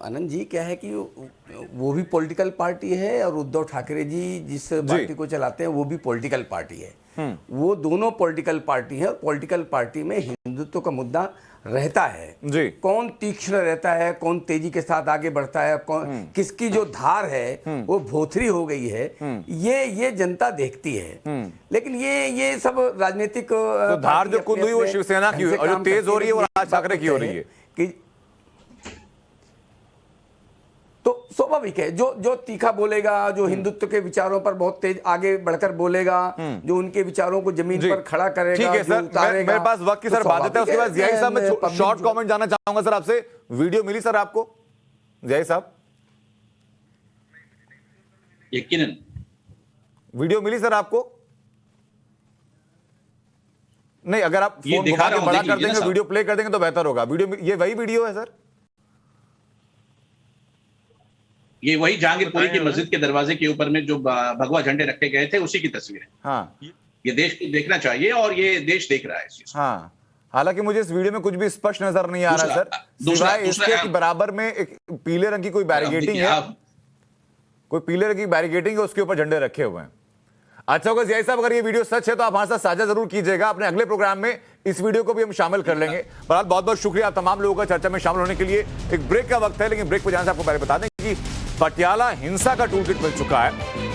आनंद जी, क्या है कि वो भी पॉलिटिकल पार्टी है, और उद्धव ठाकरे जी जिस पार्टी को चलाते हैं वो भी पॉलिटिकल पार्टी है। वो दोनों पॉलिटिकल पार्टी है, और पॉलिटिकल पार्टी में हिंदुत्व का मुद्दा रहता है जी। कौन तीक्ष्ण रहता है, कौन तेजी के साथ आगे बढ़ता है, कौन किसकी जो धार है वो भोथरी हो गई है, ये जनता देखती है। लेकिन ये सब राजनीतिक तो धार जो कुंद हुई वो शिवसेना की हुई, और जो तेज हो रही है वो राज ठाकरे की हो रही है कि तो स्वाभाविक है, जो तीखा बोलेगा, जो हिंदुत्व के विचारों पर बहुत तेज आगे बढ़कर बोलेगा, जो उनके विचारों को जमीन पर खड़ा करेगा, ठीक है सर, मेरे पास वक्त की सर बात है। उसके बाद ज़ियाई साहब, मैं शॉर्ट कमेंट जानना चाहूंगा सर आपसे। वीडियो मिली सर आपको ज़ियाई साहब? यकीनन वीडियो मिली सर आपको? नहीं, अगर आप ये फोन दिखा घुमा के रहा हूं, बड़ा देख कर लीजिए ना देंगे, साहब। वीडियो प्ले कर देंगे तो बेहतर होगा। वीडियो, ये वही वीडियो है सर? ये वही जहांगीरपुरी की मस्जिद के दरवाजे के ऊपर में जो भगवा झंडे रखे गए थे उसी की तस्वीर है। हाँ, ये देश को देखना चाहिए, और ये देश देख रहा है इस चीज को। हाँ, हालांकि मुझे इस वीडियो में कुछ भी स्पष्ट नजर नहीं आ रहा सर, सिवाय इसके कि बराबर में एक पीले रंग की कोई बैरिकेडिंग है, कोई पीले रंग की बैरिकेडिंग है, उसके ऊपर झंडे रखे हुए हैं। अच्छा होगा ज़ियाई साहब, अगर ये वीडियो सच है तो आप हमारे साथ साझा जरूर कीजिएगा। अपने अगले प्रोग्राम में इस वीडियो को भी हम शामिल कर लेंगे। बहरहाल बहुत बहुत शुक्रिया आप तमाम लोगों का चर्चा में शामिल होने के लिए। एक ब्रेक का वक्त है, लेकिन ब्रेक पर जाने से आपको पहले बता दें कि पटियाला हिंसा का टूल किट मिल चुका है।